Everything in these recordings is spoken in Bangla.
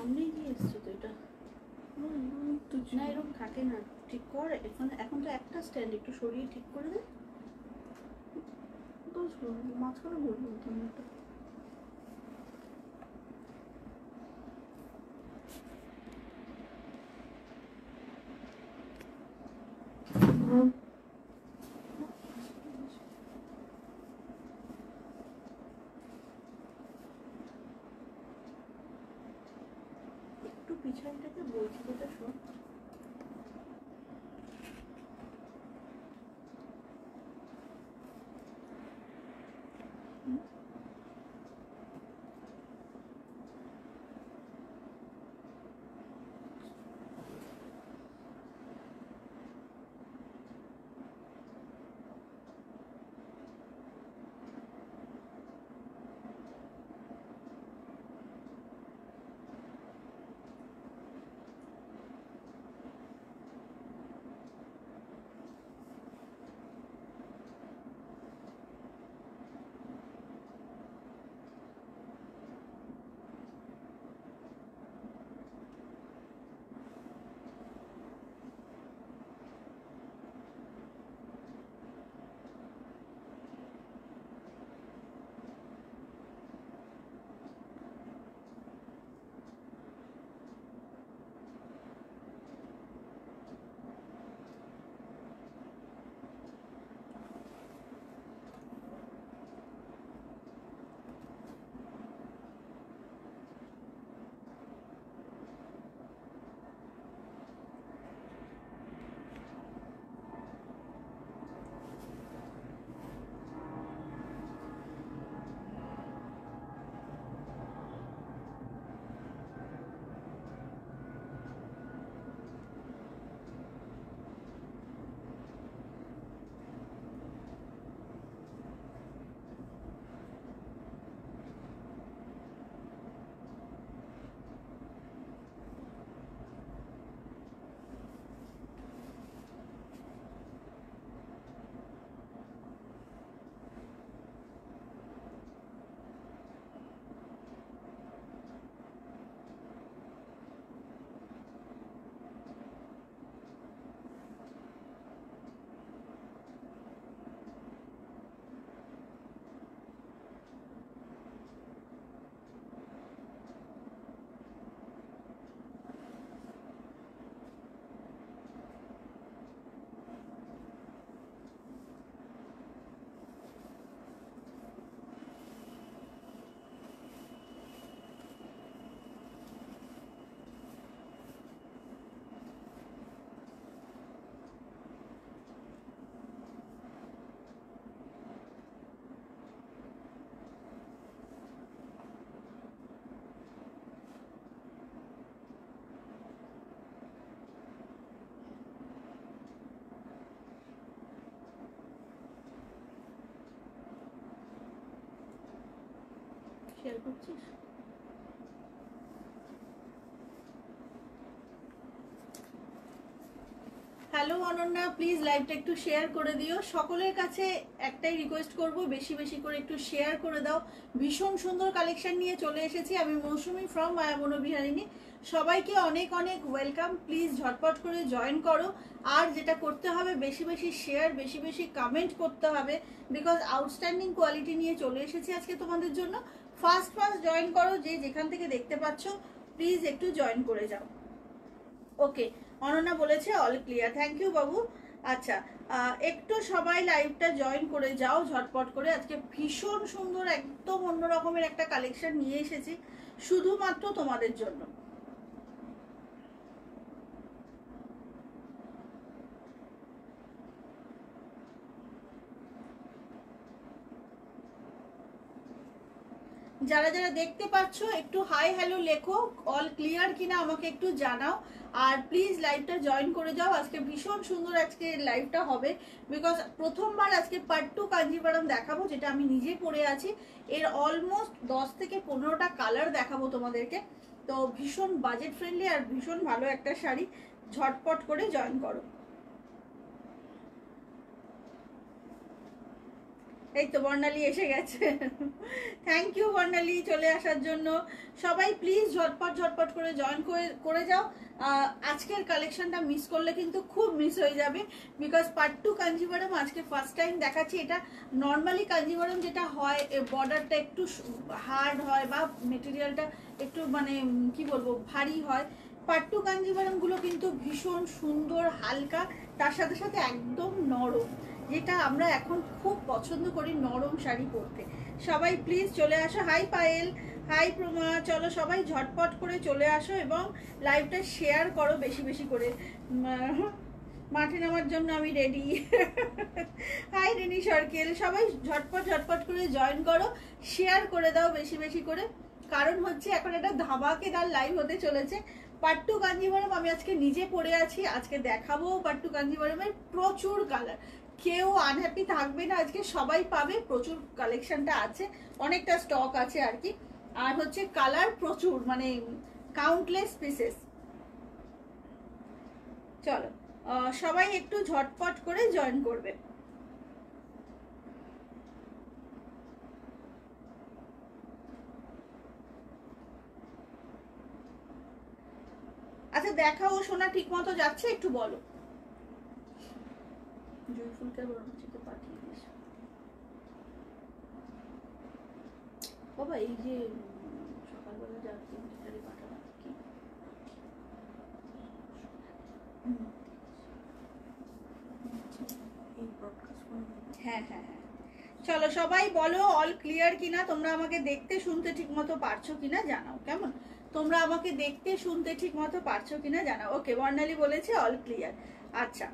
সামনেই দিয়ে এসছো তো এটা। না এরকম থাকে না, ঠিক কর। এখন তো একটা স্ট্যান্ড একটু সরিয়ে ঠিক করে দে। মাঝখানে বলবো তুমি এটা। একটু পিছন থেকে বলছি যেটা শোন। শেয়ার করছিস? হ্যালো অনন্যা, প্লিজ লাইভটা একটু শেয়ার করে দিও। সকলের কাছে একটাই রিকোয়েস্ট করব, বেশি বেশি করে একটু শেয়ার করে দাও। ভীষণ সুন্দর কালেকশন নিয়ে চলে এসেছি আমি, মৌসুমি ফ্রম মায়া বনবিহারিণী। সবাইকে অনেক অনেক ওয়েলকাম। প্লিজ ঝটপট করে জয়েন করো। আর যেটা করতে হবে, বেশি বেশি শেয়ার, বেশি বেশি কমেন্ট করতে হবে, বিকজ আউটস্ট্যান্ডিং কোয়ালিটি নিয়ে চলে এসেছি আজকে তোমাদের জন্য। ফার্স্ট জয়েন করো, যে যেখান থেকে দেখতে পাচ্ছ প্লিজ একটু জয়েন করে যাও। ওকে, অনন্যা বলেছে অল ক্লিয়ার, থ্যাংক ইউ বাবু। আচ্ছা, একটু সবাই লাইভটা জয়েন করে যাও ঝটপট করে। আজকে ভীষণ সুন্দর একদম অন্য রকমের একটা কালেকশন নিয়ে এসেছি শুধুমাত্র তোমাদের জন্য। যারা যারা দেখতে পাচ্ছ একটু হাই হ্যালো লেখো, অল ক্লিয়ার কিনা আমাকে একটু জানাও। আর প্লিজ লাইভটা জয়েন করে যাও। আজকে ভীষণ সুন্দর আজকে লাইভটা হবে, বিকজ প্রথমবার আজকে পার্ট 2 কাঞ্জিভারাম দেখাবো, যেটা আমি নিজে পরে আছি। এর অলমোস্ট 10 থেকে 15টা কালার দেখাবো তোমাদেরকে। তো ভীষণ বাজেট ফ্রেন্ডলি আর ভীষণ ভালো একটা শাড়ি, ঝটপট করে জয়েন করো। এই তো বর্ণালী এসে গেছে, থ্যাংক ইউ বর্ণালী চলে আসার জন্য। সবাই প্লিজ ঝটপট ঝটপট করে জয়েন করে যাও। আজকের কালেকশনটা মিস করলে কিন্তু খুব মিস হয়ে যাবে, বিকজ পার্ট 2 কাঞ্জিভারম আজকে ফার্স্ট টাইম দেখাচ্ছি। এটা নর্মালি কাঞ্জিভারম যেটা হয়, বর্ডারটা একটু হার্ড হয় বা মেটেরিয়ালটা একটু মানে কি বলবো ভারী হয়। পার্ট 2 কাঞ্জিভারমগুলো কিন্তু ভীষণ সুন্দর হালকা, তার সাথে সাথে একদম নরম, যেটা আমরা এখন খুব পছন্দ করি নরম শাড়ি পরতে। সবাই প্লিজ চলে আসো। হাই পায়েল, হাই প্রমা, চলো সবাই ঝটপট করে চলে আসো এবং লাইভটা শেয়ার করো বেশি বেশি করে। মাঠে নামার জন্য আমি রেডি। হাই রেনি সরকেল, সবাই ঝটপট ঝটপট করে জয়েন করো, শেয়ার করে দাও বেশি বেশি করে। কারণ হচ্ছে এখন একটা ধামাকেদার লাইভ হতে চলেছে। পার্ট 2 কাঞ্জিভারম আমি আজকে নিজে পরে আছি, আজকে দেখাবো পার্ট 2 কাঞ্জিভারমের প্রচুর কালার। কেউ আনহ্যাপি থাকবে না, আজকে সবাই পাবে। প্রচুর কালেকশনটা আছে, অনেকটা স্টক আছে আর কি। আর হচ্ছে কালার প্রচুর, মানে কাউন্টলেস পিসেস। চলো সবাই একটু ঝটপট করে জয়েন করবে। আচ্ছা দেখাও সোনা ঠিক মতো যাচ্ছে, একটু বলো। জয়ফুলকে পাঠিয়ে দিস বাবা, এই যে সকালবেলা যাচ্ছে পাঠানো কি। হ্যাঁ হ্যাঁ হ্যাঁ, চলো সবাই বলো অল ক্লিয়ার কিনা, তোমরা আমাকে দেখতে শুনতে ঠিক মতো পারছো কিনা জানাও। কেমন তোমরা আমাকে দেখতে শুনতে ঠিক মতো পারছো কিনা জানাও। ওকে, বর্ণালী বলেছে অল ক্লিয়ার। আচ্ছা,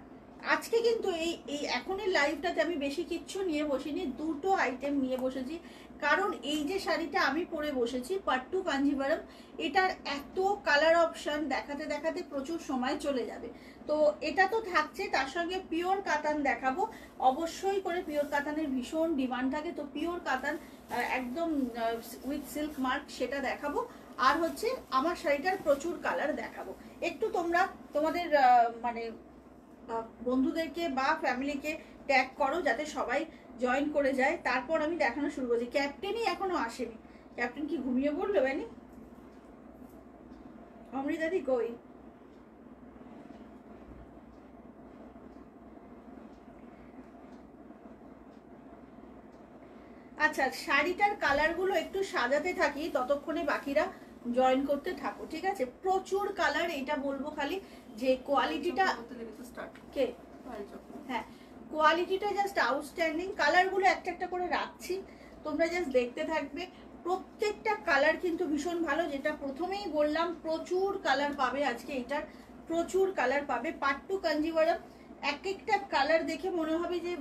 আজকে কিন্তু এই এখনের লাইভটাতে আমি বেশি কিচ্ছু নিয়ে বসিনি, দুটো আইটেম নিয়ে বসেছি। কারণ এই যে শাড়িটা আমি পরে বসেছি পার্ট 2 কাঞ্জিভারম, এটার এত কালার অপশন দেখাতে দেখাতে প্রচুর সময় চলে যাবে। তো এটা তো থাকছে, তার সঙ্গে পিওর কাতান দেখাবো। অবশ্যই করে পিওর কাতানের ভীষণ ডিমান্ড থাকে, তো পিওর কাতান একদম উইথ সিল্ক মার্ক সেটা দেখাবো। আর হচ্ছে আমার শাড়িটার প্রচুর কালার দেখাবো। একটু তোমরা তোমাদের মানে বন্ধুদেরকে বা ফ্যামিলিকে ট্যাগ করো যাতে সবাই জয়েন করে যায়, তারপর আমি দেখানো শুরু করছি। ক্যাপ্টেনই এখনো আসেনি, ক্যাপ্টেন কি ঘুমিয়ে পড়লো বেনি? অমৃতাদি কই? আচ্ছা, শাড়িটার কালারগুলো একটু সাজাতে থাকি, ততক্ষণে বাকিরা জয়েন করতে থাকো, ঠিক আছে? প্রচুর কালার, এটা বলবো খালি যে কোয়ালিটিটা কে, হ্যাঁ কোয়ালিটিটা জাস্ট আউটস্ট্যান্ডিং। কালারগুলো একটা একটা করে রাখছি, তোমরা জাস্ট দেখতে থাকবে। প্রত্যেকটা কালার কিন্তু ভীষণ ভালো, যেটা প্রথমেই বললাম প্রচুর কালার পাবে আজকে, এটার প্রচুর কালার পাবে। পার্ট 2 কাঞ্জিভারম এক একটা কালার দেখে মনে হবে যে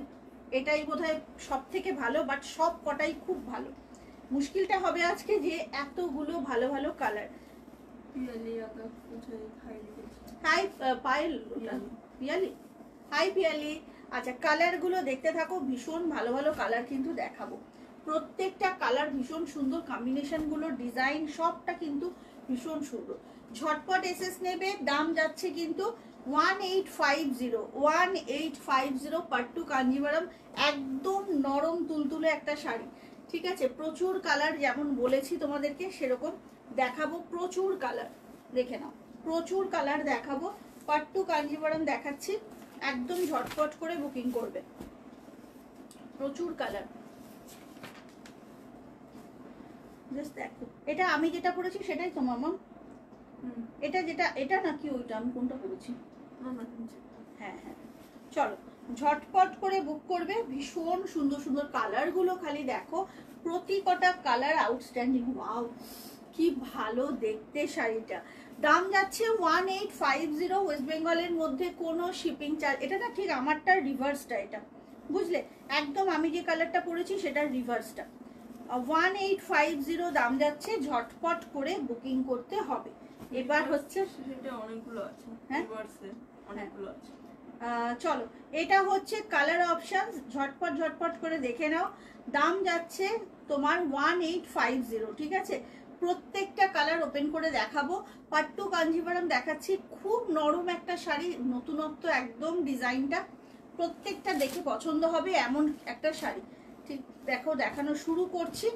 এটাই বোধহয় সব থেকে ভালো, বাট সব কটাই খুব ভালো। মুশকিলটা হবে আজকে যে এতগুলো ভালো ভালো colour. Hi Payel, Piyali, hi Piyali. আচ্ছা, কালারগুলো দেখতে থাকো, ভীষণ ভালো ভালো কালার কিন্তু দেখাবো। প্রত্যেকটা কালার ভীষণ সুন্দর, কম্বিনেশনগুলো ডিজাইন সবটা কিন্তু ভীষণ সুন্দর। ঝটপট এসএস নেবে, দাম যাচ্ছে কিন্তু 1850, 1850 পার্ট 2 কাঞ্জিভারম। একদম নরম তুলতুলে একটা শাড়ি, ঠিক আছে? প্রচুর কালার, যেমন বলেছি তোমাদেরকে সেরকম দেখাবো। প্রচুর কালার দেখে নাও, প্রচুর কালার দেখাবো। পার্ট 2 কাঞ্জিভারম দেখাচ্ছি, একদম ঝটপট করে বুকিং করবে। প্রচুর কালার, জাস্ট দেখো। এটা আমি যেটা পরেছি সেটাই তো মামা, এটা যেটা, এটা নাকি ওইটা? আমি কোনটা পরেছি? হ্যাঁ হ্যাঁ, চলো ঝটপট করে বুক করবে। ভীষণ সুন্দর সুন্দর কালার গুলো খালি দেখো, প্রতি কটা কালার আউটস্ট্যান্ডিং। ওয়াও, কি ভালো দেখতে শাড়িটা। দাম যাচ্ছে 1850, ওয়েস্ট বেঙ্গলের মধ্যে কোনো শিপিং চার্জ। এটা না ঠিক আমারটার রিভার্সটা, এটা বুঝলে, একদম আমি যে কালারটা পরেছি সেটার রিভার্সটা। 1850 দাম যাচ্ছে, ঝটপট করে বুকিং করতে হবে। এবার হচ্ছে অনেকগুলো আছে, হ্যাঁ অনেকগুলো আছে। চলো, এটা হচ্ছে কালার অপশন, ঝটপট ঝটপট করে দেখে নাও। দাম যাচ্ছে তোমার 1850, ঠিক আছে? প্রত্যেকটা কালার ওপেন করে দেখাবো। পার্ট 2 কাঞ্জিভারম দেখাচ্ছি, খুব নরম একটা শাড়ি, নতুনত্ব একদম ডিজাইনটা, প্রত্যেকটা দেখে পছন্দ হবে এমন একটা শাড়ি। ঠিক দেখো, দেখানো শুরু করছি।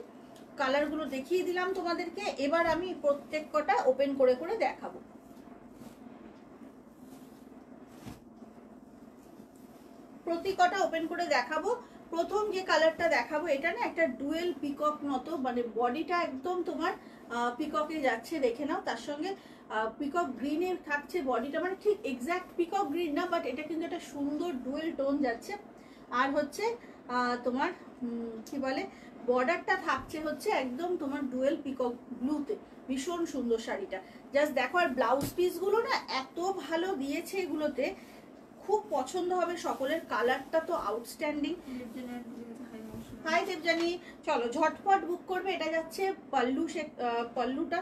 কালারগুলো দেখিয়ে দিলাম তোমাদেরকে, এবার আমি প্রত্যেক কটা ওপেন করে করে দেখাবো। প্রতি কটা ওপেন করে দেখাবো। প্রথম যে কালারটা দেখাবো এটা না একটা ডুয়েল পিকক মতো, মানে বডিটা একদম তোমার পিককে যাচ্ছে, দেখে নাও। তার সঙ্গে পিকক গ্রিনের থাকছে বডিটা, মানে ঠিক এক্স্যাক্ট পিকক গ্রিন না, বাট এটা কিন্তু একটা সুন্দর ডুয়েল টোন যাচ্ছে। আর হচ্ছে তোমার কি বলে, বর্ডারটা থাকছে হচ্ছে একদম তোমার ডুয়েল পিকক ব্লুতে। ভীষণ সুন্দর শাড়িটা, জাস্ট দেখো। আর ব্লাউজ পিসগুলো না এত ভালো দিয়েছে এগুলোতে, খুব পছন্দ হবে সকলের। কালারটা তো আউটস্ট্যান্ডিং। হাই দেবজানি, চলো ঝটপট বুক করবে। এটা যাচ্ছে পাল্লু, পাল্লুটা,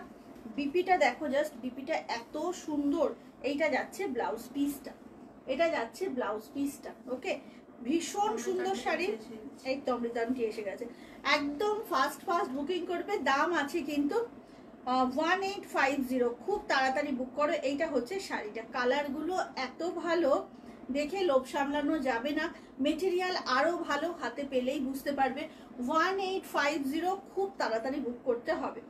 বিপিটা দেখো, জাস্ট বিপিটা এত সুন্দর। এইটা যাচ্ছে ব্লাউজ পিসটা, এটা যাচ্ছে ব্লাউজ পিসটা। ওকে, ভীষণ সুন্দর শাড়ি। এই তো অমৃতান্টি এসে গেছে। একদম ফাস্ট ফাস্ট বুকিং করবে। দাম আছে কিন্তু 1850, খুব তাড়াতাড়ি বুক করো। এইটা হচ্ছে শাড়িটা, কালারগুলো এত ভালো, দেখে লোভ সামলানো যাবে না। মেটেরিয়াল আরো ভালো, হাতে পেলেই বুঝতে পারবে। 1850, খুব তাড়াতাড়ি বুক করতে হবে।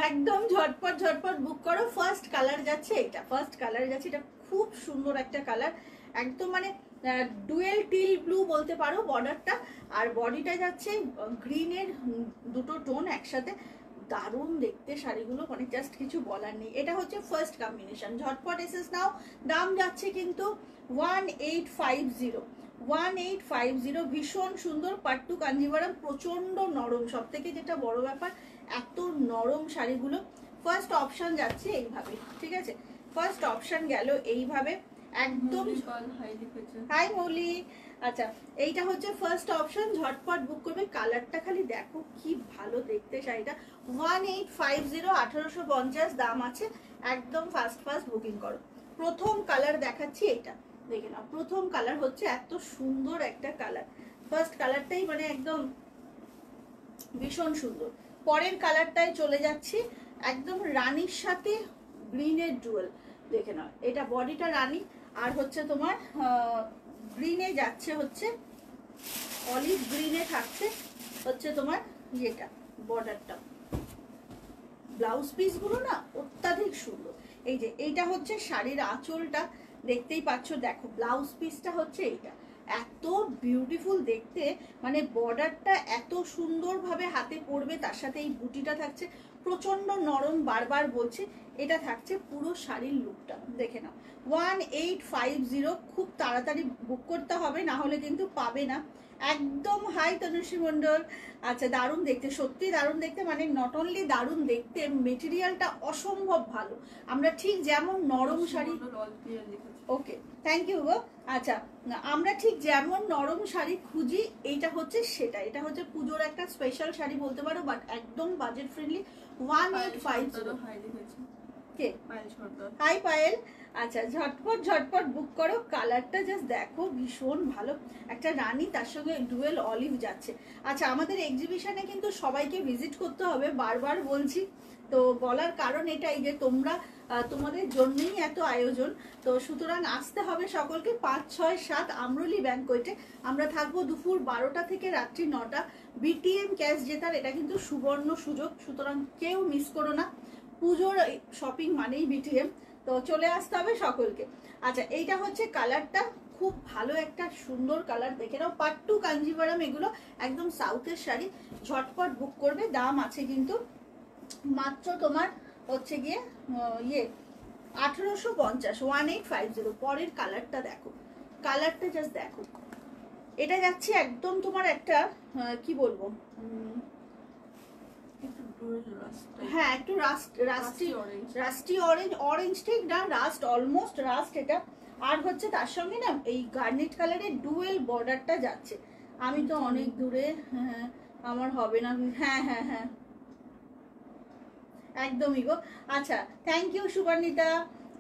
একদম ঝটপট ঝটপট বুক করো। ফার্স্ট কালার যাচ্ছে এটা, ফার্স্ট কালার যাচ্ছে এটা, খুব সুন্দর একটা কালার, একদম মানে ডুয়েল টিল ব্লু বলতে পারো বর্ডারটা। আর বডিটা যাচ্ছে গ্রিনের দুটো টোন একসাথে, দারুণ দেখতে শাড়িগুলো, মানে জাস্ট কিছু বলার নেই। এটা হচ্ছে ফার্স্ট কম্বিনেশন। ঝটপট এসেস নাও। দাম যাচ্ছে কিন্তু 1850, 1850। ভীষণ সুন্দর পাট্টু কাঞ্জিভারাম, প্রচন্ড নরম, সব থেকে যেটা বড় ব্যাপার, এত নরম শাড়িগুলো। ফার্স্ট অপশন যাচ্ছে এইভাবে, ঠিক আছে, ফার্স্ট অপশন গেল এইভাবে একদম। হাই মৌলি। আচ্ছা, এইটা হচ্ছে ফার্স্ট অপশন, ঝটপট বুক করবে। কালারটা খালি দেখো কি ভালো দেখতে শাড়িটা। 1850, 1850 দাম আছে। একদম ফাস্ট ফাস্ট বুকিং করো। প্রথম কালার দেখাচ্ছি এটা, দেখে নাও। প্রথম কালার হচ্ছে এত সুন্দর একটা কালার, ফার্স্ট কালারটাই মানে একদম ভীষণ সুন্দর। পরের কালারটায় চলে যাচ্ছি, একদম রানীর সাথে গ্রিনের ডুয়েল, দেখে নাও। এটা বডিটা রানী, আর হচ্ছে তোমার গ্রিনে যাচ্ছে, হচ্ছে অলিভ গ্রিনে থাকছে হচ্ছে তোমার ইয়েটা, বর্ডারটা। ব্লাউজ পিসগুলো না অত্যাধিক সুন্দর। এই যে এইটা হচ্ছে শাড়ির আঁচলটা, দেখতেই পাচ্ছ, দেখো ব্লাউজ পিসটা হচ্ছে এইটা, এত বিউটিফুল দেখতে, মানে বর্ডারটা এত সুন্দরভাবে হাতে পড়বে, তার সাথে এই বুটিটা থাকছে প্রচন্ড নরম। বারবার বলছি, এটা থাকছে পুরো শাড়ির লুকটা, দেখে নাও। 1850, খুব তাড়াতাড়ি বুক করতে হবে, না হলে কিন্তু পাবে না। একদম হাই তনুশ্রী মণ্ডল। আচ্ছা, দারুণ দেখতে, সত্যি দারুণ দেখতে, মানে নট অনলি দারুণ দেখতে, মেটেরিয়ালটা অসম্ভব ভালো। আমরা ঠিক যেমন নরম শাড়ি, ওকে থ্যাংক ইউ গো। আচ্ছা, আমরা ঠিক যেমন নরম শাড়ি খুঁজি, এইটা হচ্ছে সেটা। এটা হচ্ছে পুজোর একটা স্পেশাল শাড়ি বলতে পারো, বাট একদম বাজেট ফ্রেন্ডলি। 1850। কে? হাই পায়েল। আচ্ছা, ঝটপট ঝটপট বুক করো। কালারটা জাস্ট দেখো, ভীষণ ভালো একটা রানী, তার সঙ্গে ডুয়েল অলিভ যাচ্ছে। আচ্ছা, আমাদের এক্সিবিশনে কিন্তু সবাইকে ভিজিট করতে হবে, বারবার বলছি। তো বলার কারণ এটাই যে তোমরা, তোমাদের জন্যই এত আয়োজন, তো সুতরাং আসতে হবে সকলকে। 5, 6, 7 আমরুলি ব্যাংকোয়েটে আমরা থাকবো দুপুর 12টা থেকে রাত্রি 9টা। বিটিএম ক্যাশ জেতার এটা কিন্তু সুবর্ণ সুযোগ, সুতরাং কেউ মিস করো না। পুজোর শপিং মানেই বিটিএম, তো চলে আসতে হবে সকলকে। আচ্ছা, এইটা হচ্ছে কালারটা, খুব ভালো একটা সুন্দর কালার, দেখে নাও। পাট্টু কাঞ্জিভারাম, এগুলো একদম সাউথের শাড়ি। ঝটপট বুক করবে। দাম আছে কিন্তু মাত্র তোমার হচ্ছে গিয়ে 1850, 1850। পরের কালারটা দেখো, কালারটা জাস্ট দেখো। এটা যাচ্ছে একদম তোমার একটা কি বলবো, হ্যাঁ একটু রাস্টি অরেঞ্জ, অরেঞ্জ ঠিক না, রাস্ট, অলমোস্ট রাস্ট এটা। আর হচ্ছে তার সঙ্গে না এই গার্নেট কালারের ডুয়েল বর্ডারটা যাচ্ছে। আমি তো অনেক দূরে, হ্যাঁ আমার হবে না, হ্যাঁ হ্যাঁ হ্যাঁ একদমই গো। আচ্ছা, থ্যাংক ইউ সুবর্ণিতা।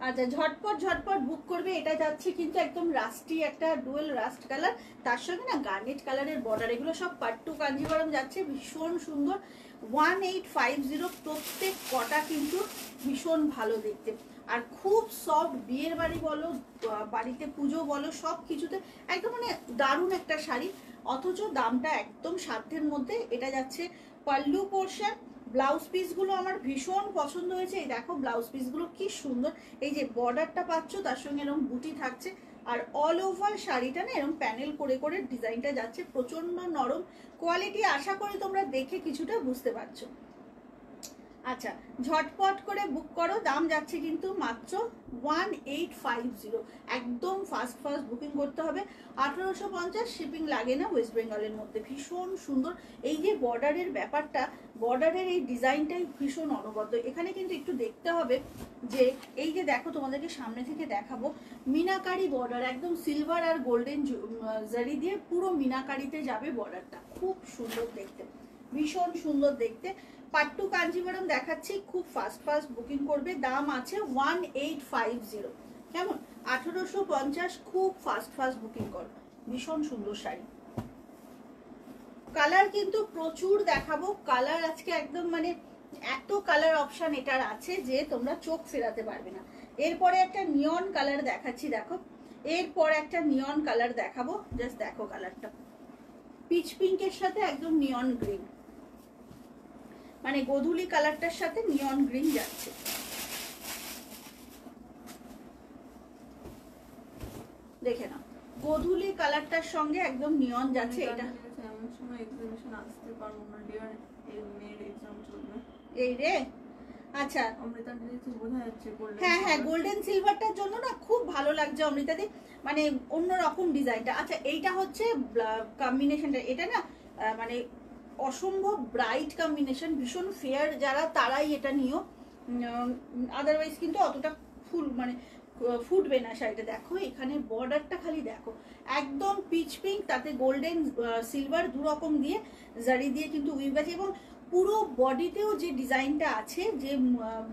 আচ্ছা, ঝটপট ঝটপট বুক করবে। এটা যাচ্ছে কিন্তু একদম রাস্টি একটা ডুয়েল রাস্ট কালার, তার সঙ্গে না গার্নেট কালারের বর্ডার, এগুলো সব পাট্টু কাঞ্জিভারম যাচ্ছে, ভীষণ সুন্দর। 1850 প্রত্যেক কটা কিন্তু ভীষণ ভালো দেখতে, আর খুব সফট, বিয়ের বাড়ি বলো, বাড়িতে পুজো বলো, সব কিছুতে একদম মানে দারুণ একটা শাড়ি, অথচ দামটা একদম সাধ্যের মধ্যে। এটা যাচ্ছে পাল্লু পোর্শন। ব্লাউজ পিসগুলো আমার ভীষণ পছন্দ হয়েছে। এই দেখো ব্লাউজ পিসগুলো কি সুন্দর, এই যে বর্ডারটা পাচ্ছ, তার সঙ্গে এরকম বুটি থাকছে, আর অল ওভার শাড়িটা না এরকম প্যানেল করে করে ডিজাইনটা যাচ্ছে, প্রচন্ড নরম কোয়ালিটি। আশা করি তোমরা দেখে কিছুটা বুঝতে পারছো। আচ্ছা, ঝটপট করে বুক করো, দাম যাচ্ছে কিন্তু মাত্র 1850, একদম ফাস্ট ফাস্ট বুকিং করতে হবে। 1850, শিপিং লাগে না ওয়েস্ট বেঙ্গলের মধ্যে। ভীষণ সুন্দর, এই যে বর্ডারের ব্যাপারটা, বর্ডারের এই ডিজাইনটাই ভীষণ অনবদ্য। এখানে কিন্তু একটু দেখতে হবে যে এই যে দেখো, তোমাদেরকে সামনে থেকে দেখাবো, মিনাকারি বর্ডার, একদম সিলভার আর গোল্ডেন জারি দিয়ে পুরো মিনাকারিতে যাবে বর্ডারটা, খুব সুন্দর দেখতে, ভীষণ সুন্দর দেখতে। পাট্টু কাঞ্জিভারম দেখাচ্ছি, খুব ফাস্ট ফাস্ট বুকিং করবে, দাম আছে 1850, কেমন? 1850, খুব ফাস্ট ফাস্ট বুকিং করো, ভীষণ সুন্দর শাড়ি। কালার কিন্তু প্রচুর দেখাবো, কালার আজকে একদম মানে এত কালার অপশন এটার আছে যে তোমরা চোখ ফেরাতে পারবে না। এরপরে একটা নিয়ন কালার দেখাচ্ছি, দেখো, এরপর একটা নিয়ন কালার দেখাবো, জাস্ট দেখো কালারটা, পিচ পিঙ্কের সাথে একদম নিয়ন গ্রিন, মানে গোধূলি কালারটার সাথে নিয়ন গ্রিন যাচ্ছে। দেখে নাও, গোধূলি কালারটার সঙ্গে একদম নিয়ন যাচ্ছে। এটা এমন সময় এক্সিবিশন আসতে পারবো না ডিয়ার, এই মেয়ের এক্সাম চলবে। এই রে, আচ্ছা, অমৃতা দিদি বোঝা যাচ্ছে গোল্ডেন। হ্যাঁ হ্যাঁ, গোল্ডেন সিলভারটার জন্য না খুব ভালো লাগছে অমৃতাদি, মানে অন্যরকম ডিজাইনটা। আচ্ছা, এইটা হচ্ছে কম্বিনেশনটা, এটা না মানে অসম্ভব ব্রাইট কম্বিনেশন, ভীষণ ফেয়ার যারা তারাই এটা নিও, আদারওয়াইজ কিন্তু অতটা ফুল মানে ফুটবে না শাড়িটা। দেখো এখানে বর্ডারটা খালি দেখো, একদম পিচ পিঙ্ক, তাতে গোল্ডেন সিলভার দু রকম দিয়ে জারি দিয়ে কিন্তু উইভ আছে, এবং পুরো বডিতেও যে ডিজাইনটা আছে, যে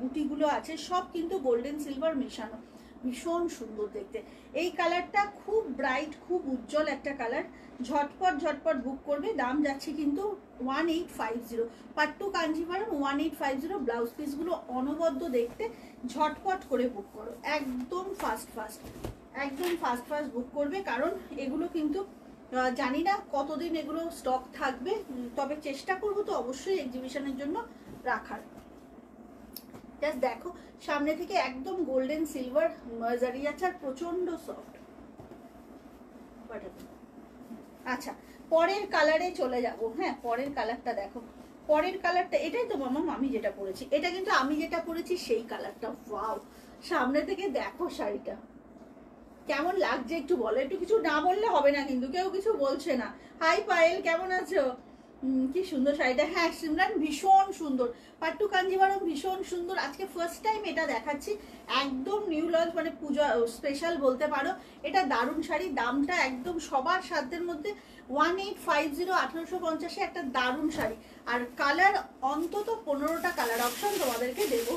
বুটিগুলো আছে, সব কিন্তু গোল্ডেন সিলভার মেশানো, ভীষণ সুন্দর দেখতে। এই কালারটা খুব ব্রাইট, খুব উজ্জ্বল একটা কালার, ঝটপট ঝটপট বুক করবে, দাম যাচ্ছে কিন্তু 1850। পাট্টু কাঞ্জিভারম 1850, ব্লাউজ পিসগুলো অনবদ্য দেখতে, ঝটপট করে বুক করো, একদম ফাস্ট ফাস্ট, একদম ফাস্ট ফাস্ট বুক করবে, কারণ এগুলো কিন্তু জানি না কতদিন এগুলো স্টক থাকবে, তবে চেষ্টা করবো তো অবশ্যই এক্সিবিশনের জন্য রাখার। জাস্ট দেখো সামনে থেকে একদম গোল্ডেন সিলভার জারি যাচ্ছে, আর প্রচন্ড সফট। আচ্ছা, পরের কালারে চলে যাব। হ্যাঁ, পরের কালারটা দেখো, পরের কালারটা এটাই তো মামা আমি যেটা পরেছি, এটা কিন্তু আমি যেটা পরেছি সেই কালারটা। ওয়াও, সামনে থেকে দেখো শাড়িটা কেমন লাগছে একটু বলো, একটু কিছু না বললে হবে না, কিন্তু কেউ কিছু বলছে না। হাই পায়েল, কেমন আছো? কি সুন্দর শাড়িটা। হ্যাঁ সিমরান, ভীষণ সুন্দর, পাট্টু কাঞ্জিভারম ভীষণ সুন্দর। আজকে ফার্স্ট টাইম এটা দেখাচ্ছি, একদম নিউ লঞ্চ, মানে পূজা স্পেশাল বলতে পারো। এটা দারুণ শাড়ি, দামটা একদম সবার সাধ্যের মধ্যে, 1850, 1850 একটা দারুণ শাড়ি। আর কালার অন্তত 15টা কালার অপশন তোমাদেরকে দেবো।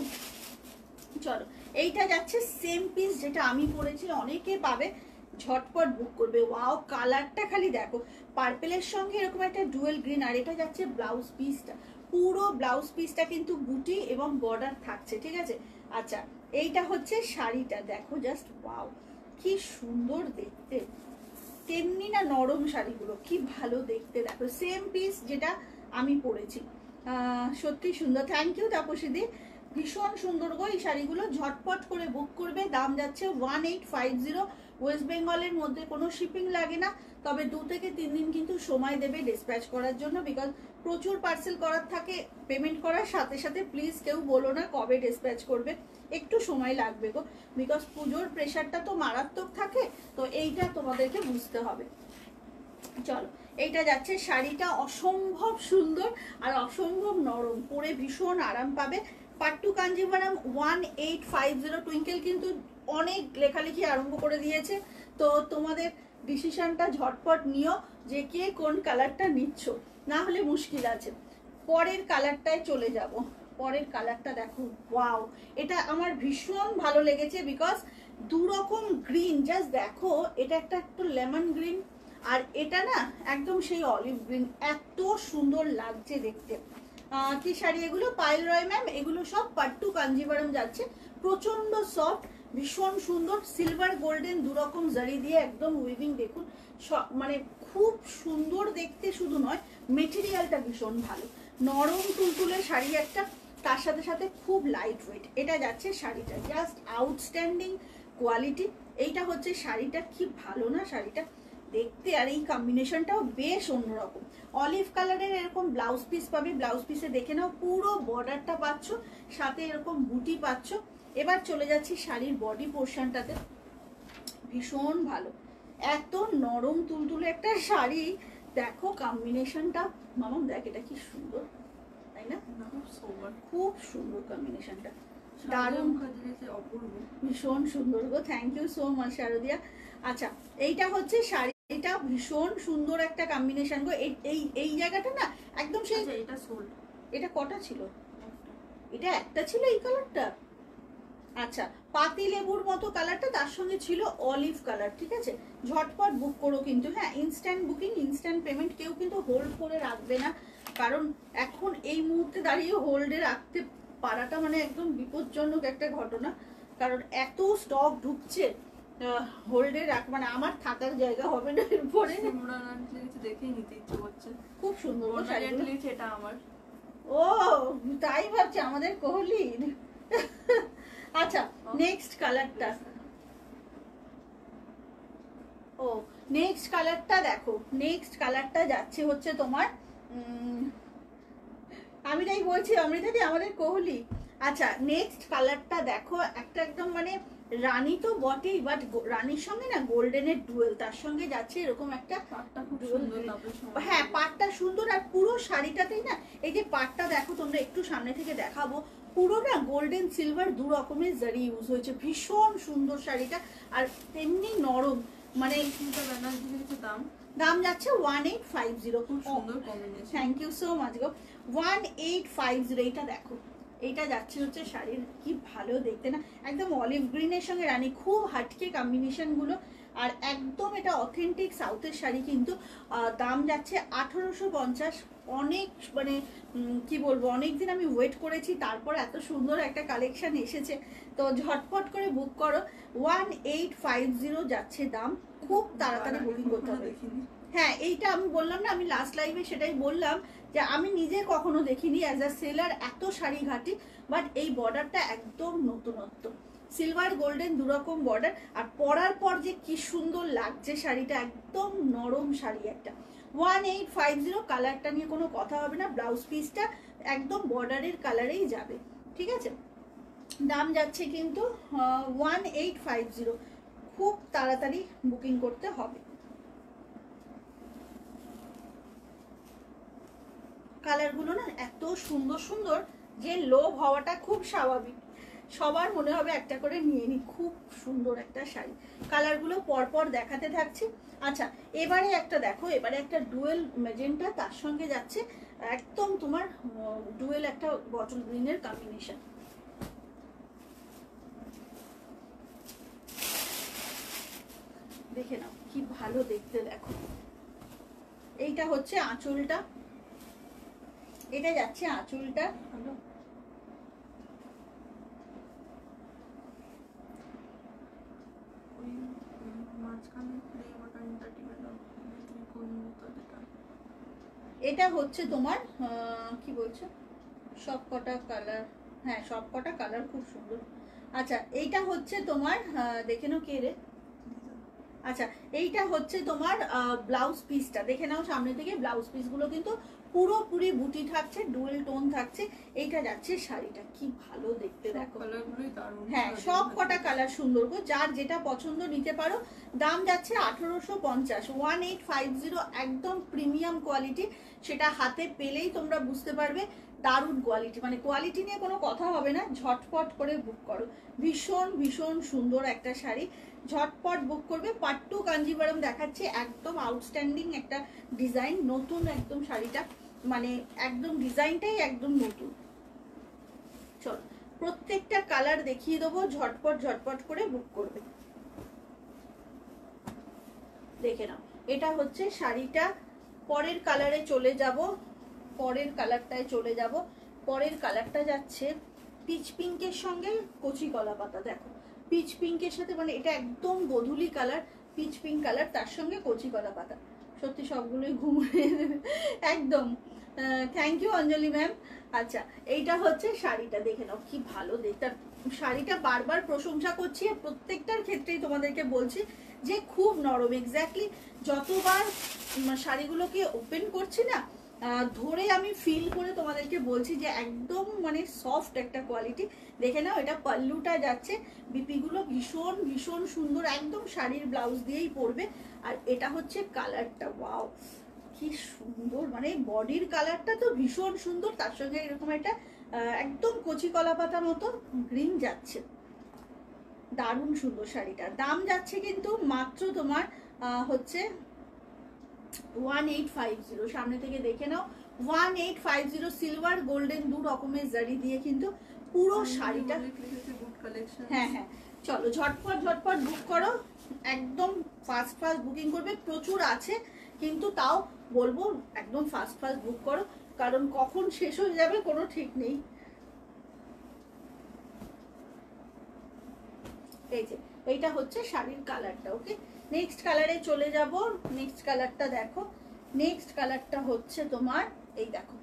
চলো, এইটা যাচ্ছে সেম পিস যেটা আমি পরেছি, অনেকে পাবে, ঝটপট বুক করবে। ওয়াও, কালারটা খালি দেখো, পার্পেলের সঙ্গে এরকম একটা ডুয়েল গ্রিন, আর এটা যাচ্ছে ব্লাউজ পিসটা, পুরো ব্লাউজ পিসটা কিন্তু বুটি এবং বর্ডার থাকছে, ঠিক আছে। আচ্ছা, এইটা হচ্ছে শাড়িটা, দেখো জাস্ট ওয়াও, কি সুন্দর দেখতে, তেমনি না নরম শাড়িগুলো কি ভালো দেখতে। দেখো সেম পিস যেটা আমি পরেছি, সত্যি সুন্দর। থ্যাংক ইউ তাপসীদি, ভীষণ সুন্দর গো এই শাড়িগুলো, ঝটপট করে বুক করবে, দাম যাচ্ছে 1850। ওয়েস্ট বেঙ্গলের মধ্যে কোনো শিপিং লাগে না, তবে 2 থেকে 3 দিন কিন্তু সময় দেবে ডিসপ্যাচ করার জন্য, বিকজ প্রচুর পার্সেল করার থাকে। পেমেন্ট করার সাথে সাথে প্লিজ কেউ বলো না কবে ডিসপ্যাচ করবে, একটু সময় লাগবে গো, বিকজ পুজোর প্রেশারটা তো মারাত্মক থাকে, তো এইটা তোমাদেরকে বুঝতে হবে। চলো, এইটা যাচ্ছে, শাড়িটা অসম্ভব সুন্দর আর অসম্ভব নরম, পরে ভীষণ আরাম পাবে। পাট্টু কাঞ্জিভারম 1850। টুইঙ্কেল কিন্তু অনেক লেখালেখি আরম্ভ করে দিয়েছে, তো তোমাদের ডিসিশনটা ঝটপট নিও যে কে কোন কালারটা নিচ্ছ, না হলে মুশকিল আছে। পরের কালারটায় চলে যাব, পরের কালারটা দেখো, ওয়াও, এটা আমার ভীষণ ভালো লেগেছে বিকজ দু রকম গ্রিন, জাস্ট দেখো, এটা একটা একটু লেমন গ্রিন আর এটা না একদম সেই অলিভ গ্রিন, এত সুন্দর লাগছে দেখতে। কি শাড়ি এগুলো? পায়েল রয় ম্যাম, এগুলো সব পাট্টু কাঞ্জিভারম যাচ্ছে, প্রচন্ড সফট, ভীষণ সুন্দর, সিলভার গোল্ডেন দু রকম জারি দিয়ে একদম উইভিং, দেখুন মানে খুব সুন্দর দেখতে, শুধু নয় মেটেরিয়ালটা ভীষণ ভালো, নরম তুলতুলে শাড়ি একটা, তার সাথে সাথে খুব লাইট ওয়েট। এটা যাচ্ছে শাড়িটা, জাস্ট আউটস্ট্যান্ডিং কোয়ালিটি। এইটা হচ্ছে শাড়িটা, কি ভালো না শাড়িটা দেখতে, আর এই কম্বিনেশনটাও বেশ অন্যরকম। অলিভ কালারের এরকম ব্লাউজ পিস পাবে, ব্লাউজ পিসে দেখে নাও পুরো বর্ডারটা পাচ্ছ, সাথে এরকম বুটি পাচ্ছ। এবার চলে যাচ্ছি শাড়ির বডি পোর্শনটাতে, ভীষণ ভালো, এত নরম তুলতুলে একটা শাড়ি, দেখো কম্বিনেশনটা, মামাম দেখ এটা কি সুন্দর, তাই না? খুব সুন্দর কম্বিনেশনটা, দারুণ, ভীষণ সুন্দর গো, থ্যাংক ইউ সো মাচ শারদিয়া। আচ্ছা, এইটা হচ্ছে শাড়িটা, ভীষণ সুন্দর একটা কম্বিনেশন গো। এই জায়গাটা না একদম সেই, এটা সোল্ড। এটা কটা ছিল? এটা একটা ছিল এই কালারটা। আচ্ছা, পাতি লেবুর মতো কালারটা, তার সঙ্গে ছিল অলিভ কালার, ঠিক আছে। ঝটপট বুক করো কিন্তু, হ্যাঁ, ইনস্ট্যান্ট বুকিং, ইনস্ট্যান্ট পেমেন্ট, কেউ কিন্তু হোল্ড করে রাখবে না, কারণ এখন এই মুহূর্তে দাঁড়িয়ে হোল্ডে রাখতে পারাটা মানে একদম বিপজ্জনক একটা ঘটনা, কারণ এত স্টক ঢুকছে, হোল্ডে রাখ মানে আমার থাকার জায়গা হবে না এরপরে। দেখেই নিতে ইচ্ছে করছে, খুব সুন্দর এটা আমার। ও তাই ভাবছি, আমাদের কোহলির। আচ্ছা, নেক্সট কালারটা, ও নেক্সট কালারটা দেখো, নেক্সট কালারটা যাচ্ছে হচ্ছে তোমার, আমি তাই বলছি অমৃতাদি আমাদের কোহলি। আচ্ছা, নেক্সট কালারটা দেখো, একটা একদম মানে রানী তো বটেই, বাট রানীর সঙ্গে না গোল্ডেনের ডুয়েল, তার সঙ্গে যাচ্ছে এরকম একটা, হ্যাঁ পাটটা সুন্দর, আর পুরো শাড়িটাতেই না, এই যে পাটটা দেখো তোমরা, একটু সামনে থেকে দেখাবো, পুরো না গোল্ডেন সিলভার দু রকমের জারি ইউজ হয়েছে, ভীষণ সুন্দর শাড়িটা, আর তেমনি নরম, মানে দাম দাম যাচ্ছে 1850, খুব সুন্দর combination, thank you so much গো, 1850। এইটা দেখো, এইটা যাচ্ছে হচ্ছে শাড়ির, কি ভালো দেখতে না, একদম অলিভ গ্রিনের সঙ্গে রানী, খুব হাটকে কম্বিনেশন গুলো, আর একদম এটা অথেন্টিক সাউথের শাড়ি কিন্তু। দাম যাচ্ছে 1850, অনেক মানে কি বলবো, অনেকদিন আমি ওয়েট করেছি, তারপর এত সুন্দর একটা কালেকশন এসেছে, তো ঝটপট করে বুক করো, 1850 যাচ্ছে দাম, খুব তাড়াতাড়ি বুকিং করতে হবে। হ্যাঁ, এইটা আমি বললাম না, আমি লাস্ট লাইভে সেটাই বললাম যে আমি নিজে কখনো দেখিনি অ্যাজ আ সেলার এত শাড়ি ঘাটি, বাট এই বর্ডারটা একদম নতুনত্ব, সিলভার গোল্ডেন দুরকম বর্ডার, আর পরার পর যে কি সুন্দর লাগছে শাড়িটা, একদম নরম শাড়ি একটা। 1850, কালারটা নিয়ে কোনো কথা হবে না, ব্লাউজ পিসটা একদম বর্ডারের কালারেই যাবে, ঠিক আছে। দাম যাচ্ছে কিন্তু 1850, খুব তাড়াতাড়ি বুকিং করতে হবে। কালারগুলো না এত সুন্দর সুন্দর যে লোভ হওয়াটা খুব স্বাভাবিক, সবার মনে হবে একটা করে নিয়ে নি, খুব সুন্দর একটা শাড়ি, কালারগুলো পরপর দেখাতে থাকছি। আচ্ছা, এবারে একটা দেখো, এবারে একটা ডুয়েল ম্যাজেন্টা, তার সঙ্গে যাচ্ছে একদম তোমার ডুয়েল একটা বটল গ্রিনের কম্বিনেশন, দেখে নাও কি ভালো দেখতে, দেখো এইটা হচ্ছে আঁচলটা, এটা যাচ্ছে আঁচলটা, ভালো এটা হচ্ছে তোমার কি বলছো, সব কটা কালার, হ্যাঁ সব কটা কালার খুব সুন্দর। আচ্ছা, এইটা হচ্ছে তোমার দেখে নাও কে রে, আচ্ছা এইটা হচ্ছে তোমার ব্লাউজ পিসটা, দেখে নাও সামনে থেকে, ব্লাউজ পিসগুলো কিন্তু পুরোপুরি বুটি থাকছে, ডুয়েল টোন থাকছে, এইটা যাচ্ছে শাড়িটা, কি ভালো দেখতে দেখো, হ্যাঁ সব কটা কালার সুন্দর গো, যার যেটা পছন্দ নিতে পারো। দাম যাচ্ছে 1850, 1850, একদম প্রিমিয়াম কোয়ালিটি, সেটা হাতে পেলেই তোমরা বুঝতে পারবে, দারুণ কোয়ালিটি, মানে কোয়ালিটি নিয়ে কোনো কথা হবে না, ঝটপট করে বুক করো, ভীষণ ভীষণ সুন্দর একটা শাড়ি, ঝটপট বুক করবে। পাট্টু কাঞ্জিভারম দেখাচ্ছে, একদম আউটস্ট্যান্ডিং একটা ডিজাইন, নতুন একদম শাড়িটা, মানে একদম ডিজাইনটাই একদম নতুন, চলো প্রত্যেকটা কালার দেখিয়ে দেবো, ঝটপট ঝটপট করে বুক করবে। দেখে নাও, এটা হচ্ছে শাড়িটা। পরের কালারে চলে যাব, পরের কালারটায় চলে যাব। পরের কালারটা যাচ্ছে পিচ পিঙ্কের সঙ্গে কচি কলা পাতা। দেখো পিচ পিঙ্কের সাথে, মানে এটা একদম গোধূলি কালার, পিচ পিঙ্ক কালার, তার সঙ্গে কচি কলা পাতা। সত্যি সবগুলোই ঘুমিয়ে দেবে একদম। Thank you Anjali ma'am. আচ্ছা, এইটা হচ্ছে শাড়িটা, দেখে নাও কি ভালো দেখতে। শাড়িটা বারবার প্রশংসা করছি, প্রত্যেকটার ক্ষেত্রেই তোমাদেরকে বলছি যে খুব নরম। এক্স্যাক্টলি যতবার শাড়িগুলোকে ওপেন করছি না, ধরে আমি ফিল করে তোমাদেরকে বলছি যে একদম মানে সফট একটা কোয়ালিটি। দেখে নাও, এটা পাল্লুটা যাচ্ছে, বিপিগুলো ভীষণ ভীষণ সুন্দর, একদম শাড়ির ব্লাউজ দিয়েই পরবে। আর এটা হচ্ছে কালারটা, ওয়াও কি সুন্দর, মানে বডির কালারটা তো ভীষণ সুন্দর, তার সঙ্গে এরকম একটা একদম কচি কলা পাতা মতো গ্রিন যাচ্ছে, দারুণ সুন্দর শাড়িটা। দাম যাচ্ছে কিন্তু মাত্র তোমার হচ্ছে 1850। সামনে থেকে দেখে নাও, 1850। সিলভার গোল্ডেন দু রকমের জারি দিয়ে কিন্তু পুরো শাড়িটা। হ্যাঁ হ্যাঁ, চলো ঝটপট ঝটপট বুক করো, একদম ফাস্ট ফাস্ট বুকিং করবে। প্রচুর আছে কিন্তু তাও বলবো একদম ফাস্ট ফাস্ট বুক করো, কারণ কখন শেষ হয়ে যাবে কোনো ঠিক নেই। এই যে এইটা হচ্ছে শাড়ির কালারটা। ওকে, নেক্সট কালারে চলে যাব। নেক্সট কালারটা দেখো, নেক্সট কালারটা হচ্ছে তোমার এই দেখো,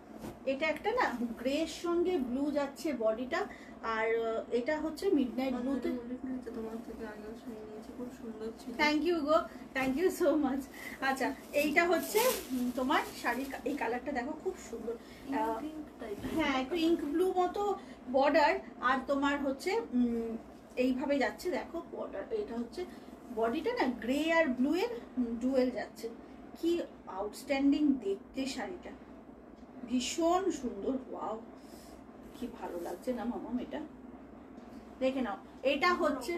এটা একটা না গ্রের সঙ্গে ব্লু যাচ্ছে বডিটা, আর এটা হচ্ছে মিডনাইট ব্লুতে। তোমার থেকে আগে নিয়েছি, খুব সুন্দর ছিল। থ্যাংক ইউ গো, থ্যাংক ইউ সো মাচ। আচ্ছা, এইটা হচ্ছে তোমার শাড়ির এই কালারটা দেখো খুব সুন্দর। হ্যাঁ, একটু ইঙ্ক ব্লু মতো বর্ডার, আর তোমার হচ্ছে এইভাবে যাচ্ছে দেখো বর্ডার। এটা হচ্ছে বডিটা না গ্রে আর ব্লু এর ডুয়েল যাচ্ছে। কি আউটস্ট্যান্ডিং দেখতে শাড়িটা, ভীষণ সুন্দর। ওয়াও কি ভালো লাগছে না মামাম, এটা দেখে নাও। এটা হচ্ছে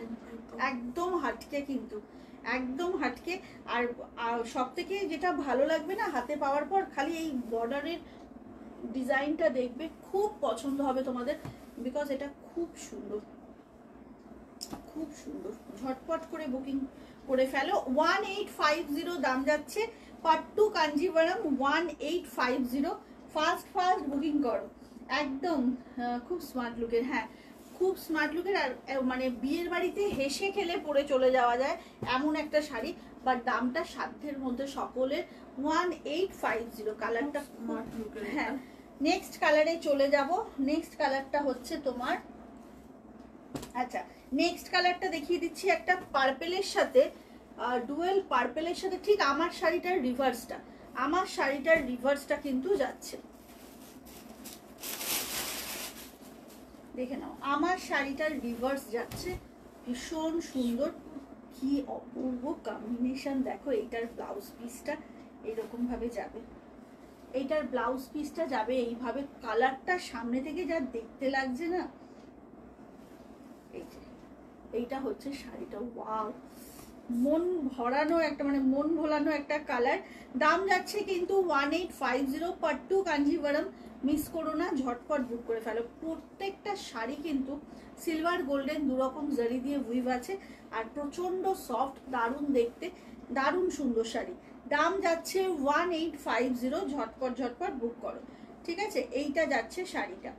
একদম হাটকে, কিন্তু একদম হাটকে। আর সব থেকে যেটা ভালো লাগবে না হাতে পাওয়ার পর, খালি এই বর্ডারের ডিজাইনটা দেখবে, খুব পছন্দ হবে তোমাদের, বিকজ এটা খুব সুন্দর, খুব সুন্দর। ঝটপট করে বুকিং করে ফেলো। 1850 দাম যাচ্ছে, pattu Kanjivaram 1850। Fast fast booking করো একদম। খুব স্মার্ট লুকের, হ্যাঁ খুব স্মার্ট লুকের, আর মানে বিয়ের বাড়িতে হেসে খেলে পরে চলে যাওয়া যায় এমন একটা শাড়ি, বাট দামটা সাধ্যের মধ্যে সকলের। 1850 কালারটা স্মার্ট লুকের। হ্যাঁ, নেক্সট কালারে চলে যাব। নেক্সট কালারটা হচ্ছে তোমার, আচ্ছা নেক্সট কালারটা দেখিয়ে দিচ্ছি, একটা পার্পেলের সাথে, ডুয়েল পার্পেলের সাথে, ঠিক আমার শাড়িটার রিভার্সটা, আমার শাড়িটার রিভার্সটা কিন্তু যাচ্ছে। দেখে নাও, আমার শাড়িটার রিভার্স যাচ্ছে, ভীষণ সুন্দর, কি অপূর্ব কম্বিনেশন। দেখো এইটার ব্লাউজ পিসটা এরকম ভাবে যাবে, এইটার ব্লাউজ পিসটা যাবে এইভাবে। কালারটা সামনে থেকে যা দেখতে লাগছে না, এই যে এইটা হচ্ছে শাড়িটা, ওয়াও মন ভরানো একটা, মানে মন ভোলানো একটা কালার। দাম যাচ্ছে কিন্তু 1850। পাট্টু কাঞ্জিভারম, মিস করো না, ঝটপট বুক করে ফেলো। প্রত্যেকটা শাড়ি কিন্তু সিলভার গোল্ডেন দুরকম জারি দিয়ে উইভ আছে, আর প্রচন্ড সফট, দারুণ দেখতে, দারুণ সুন্দর শাড়ি। দাম যাচ্ছে 1850। ঝটপট ঝটপট বুক করো, ঠিক আছে। এইটা যাচ্ছে শাড়িটা।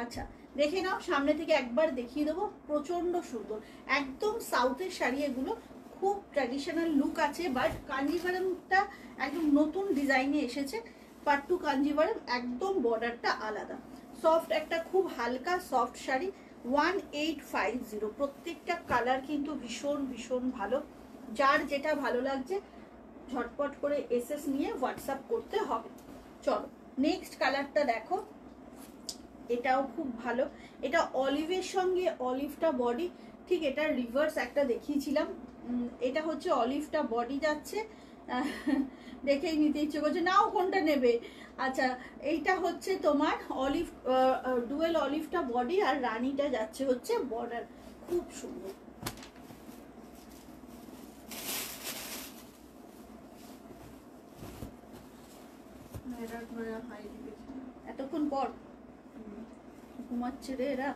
আচ্ছা দেখে নাও, সামনে থেকে একবার দেখিয়ে দেবো, প্রচন্ড সুন্দর, একদম সাউথের শাড়ি এগুলো, খুব ট্র্যাডিশনাল লুক আছে, বাট কাঞ্জিভারমটা একদম নতুন ডিজাইনে এসেছে। পাট্টু কাঞ্জিভারম, একদম বর্ডারটা আলাদা, সফট একটা খুব হালকা সফট শাড়ি। 1850। প্রত্যেকটা কালার কিন্তু ভীষণ ভীষণ ভালো, যার যেটা ভালো লাগছে ঝটপট করে এসএস নিয়ে হোয়াটসঅ্যাপ করতে হবে। চলো নেক্সট কালারটা দেখো, এটাও খুব ভালো। এটা অলিভের সঙ্গে, অলিভটা বডি, ঠিক এটার রিভার্স একটা দেখিয়েছিলাম। এটা হচ্ছে অলিভটা বডি যাচ্ছে, দেখেই নিতে ইচ্ছে করছে, নাও কোনটা নেবে। আচ্ছা, এইটা হচ্ছে তোমার অলিভ, ডুয়েল অলিভটা বডি, আর রানীটা যাচ্ছে হচ্ছে বর্ডার, খুব সুন্দর। এটা মানে হাই দিয়েছে এতক্ষণ পর ঘুমাচ্ছে রে এরা।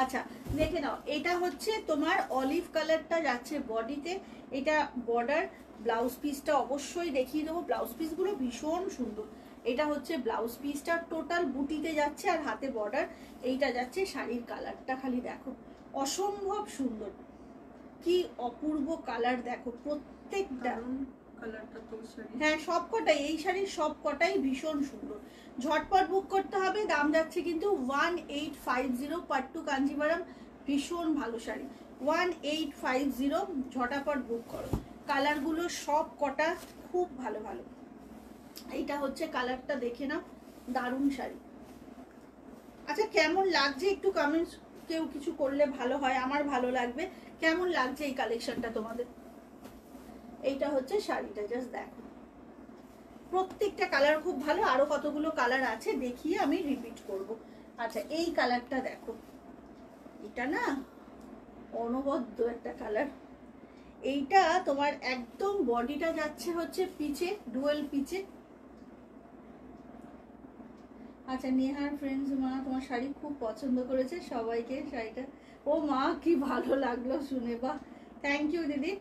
আচ্ছা দেখে নাও, এটা হচ্ছে তোমার অলিভ কালারটা যাচ্ছে বডিতে, এটা বর্ডার। ব্লাউজ পিসটা অবশ্যই দেখিয়ে দেবো, ব্লাউজ পিসগুলো ভীষণ সুন্দর। এটা হচ্ছে ব্লাউজ পিসটা, টোটাল বুটিতে যাচ্ছে আর হাতে বর্ডার। এইটা যাচ্ছে শাড়ির কালারটা, খালি দেখো অসম্ভব সুন্দর, কি অপূর্ব কালার দেখো প্রত্যেকটা। কালারটা তো শাড়ি, হ্যাঁ সব কটাই, এই শাড়ির সব কটাই ভীষণ সুন্দর। ঝটপট বুক করতে হবে, দাম যাচ্ছে কিন্তু 1850 পাট্টু কাঞ্জিভারাম। ভীষণ ভালো শাড়ি, 1850, ঝটাপট বুক করো। কালারগুলো সব কটা খুব ভালো ভালো। এইটা হচ্ছে কালারটা, দেখে নাও, দারুণ শাড়ি। আচ্ছা কেমন লাগছে একটু কমেন্টস কেউ কিছু করলে ভালো হয়, আমার ভালো লাগবে। কেমন লাগছে এই কালেকশনটা তোমাদের? এইটা হচ্ছে শাড়িটা, জাস্ট দেখো প্রত্যেকটা কালার খুব ভালো। আরো কতগুলো কালার আছে দেখিয়ে আমি রিপিট করব। আচ্ছা এই কালারটা দেখো, এটা না অনবদ্য একটা কালার। এইটা তোমার একদম বডিটা যাচ্ছে হচ্ছে পিচে, ডুয়েল পিচে। আচ্ছা নেহার ফ্রেন্ডস মা তোমার শাড়ি খুব পছন্দ করেছে, সবাইকে শাড়িটা। ও মা কি ভালো লাগলো শুনে, বা থ্যাংক ইউ দিদি,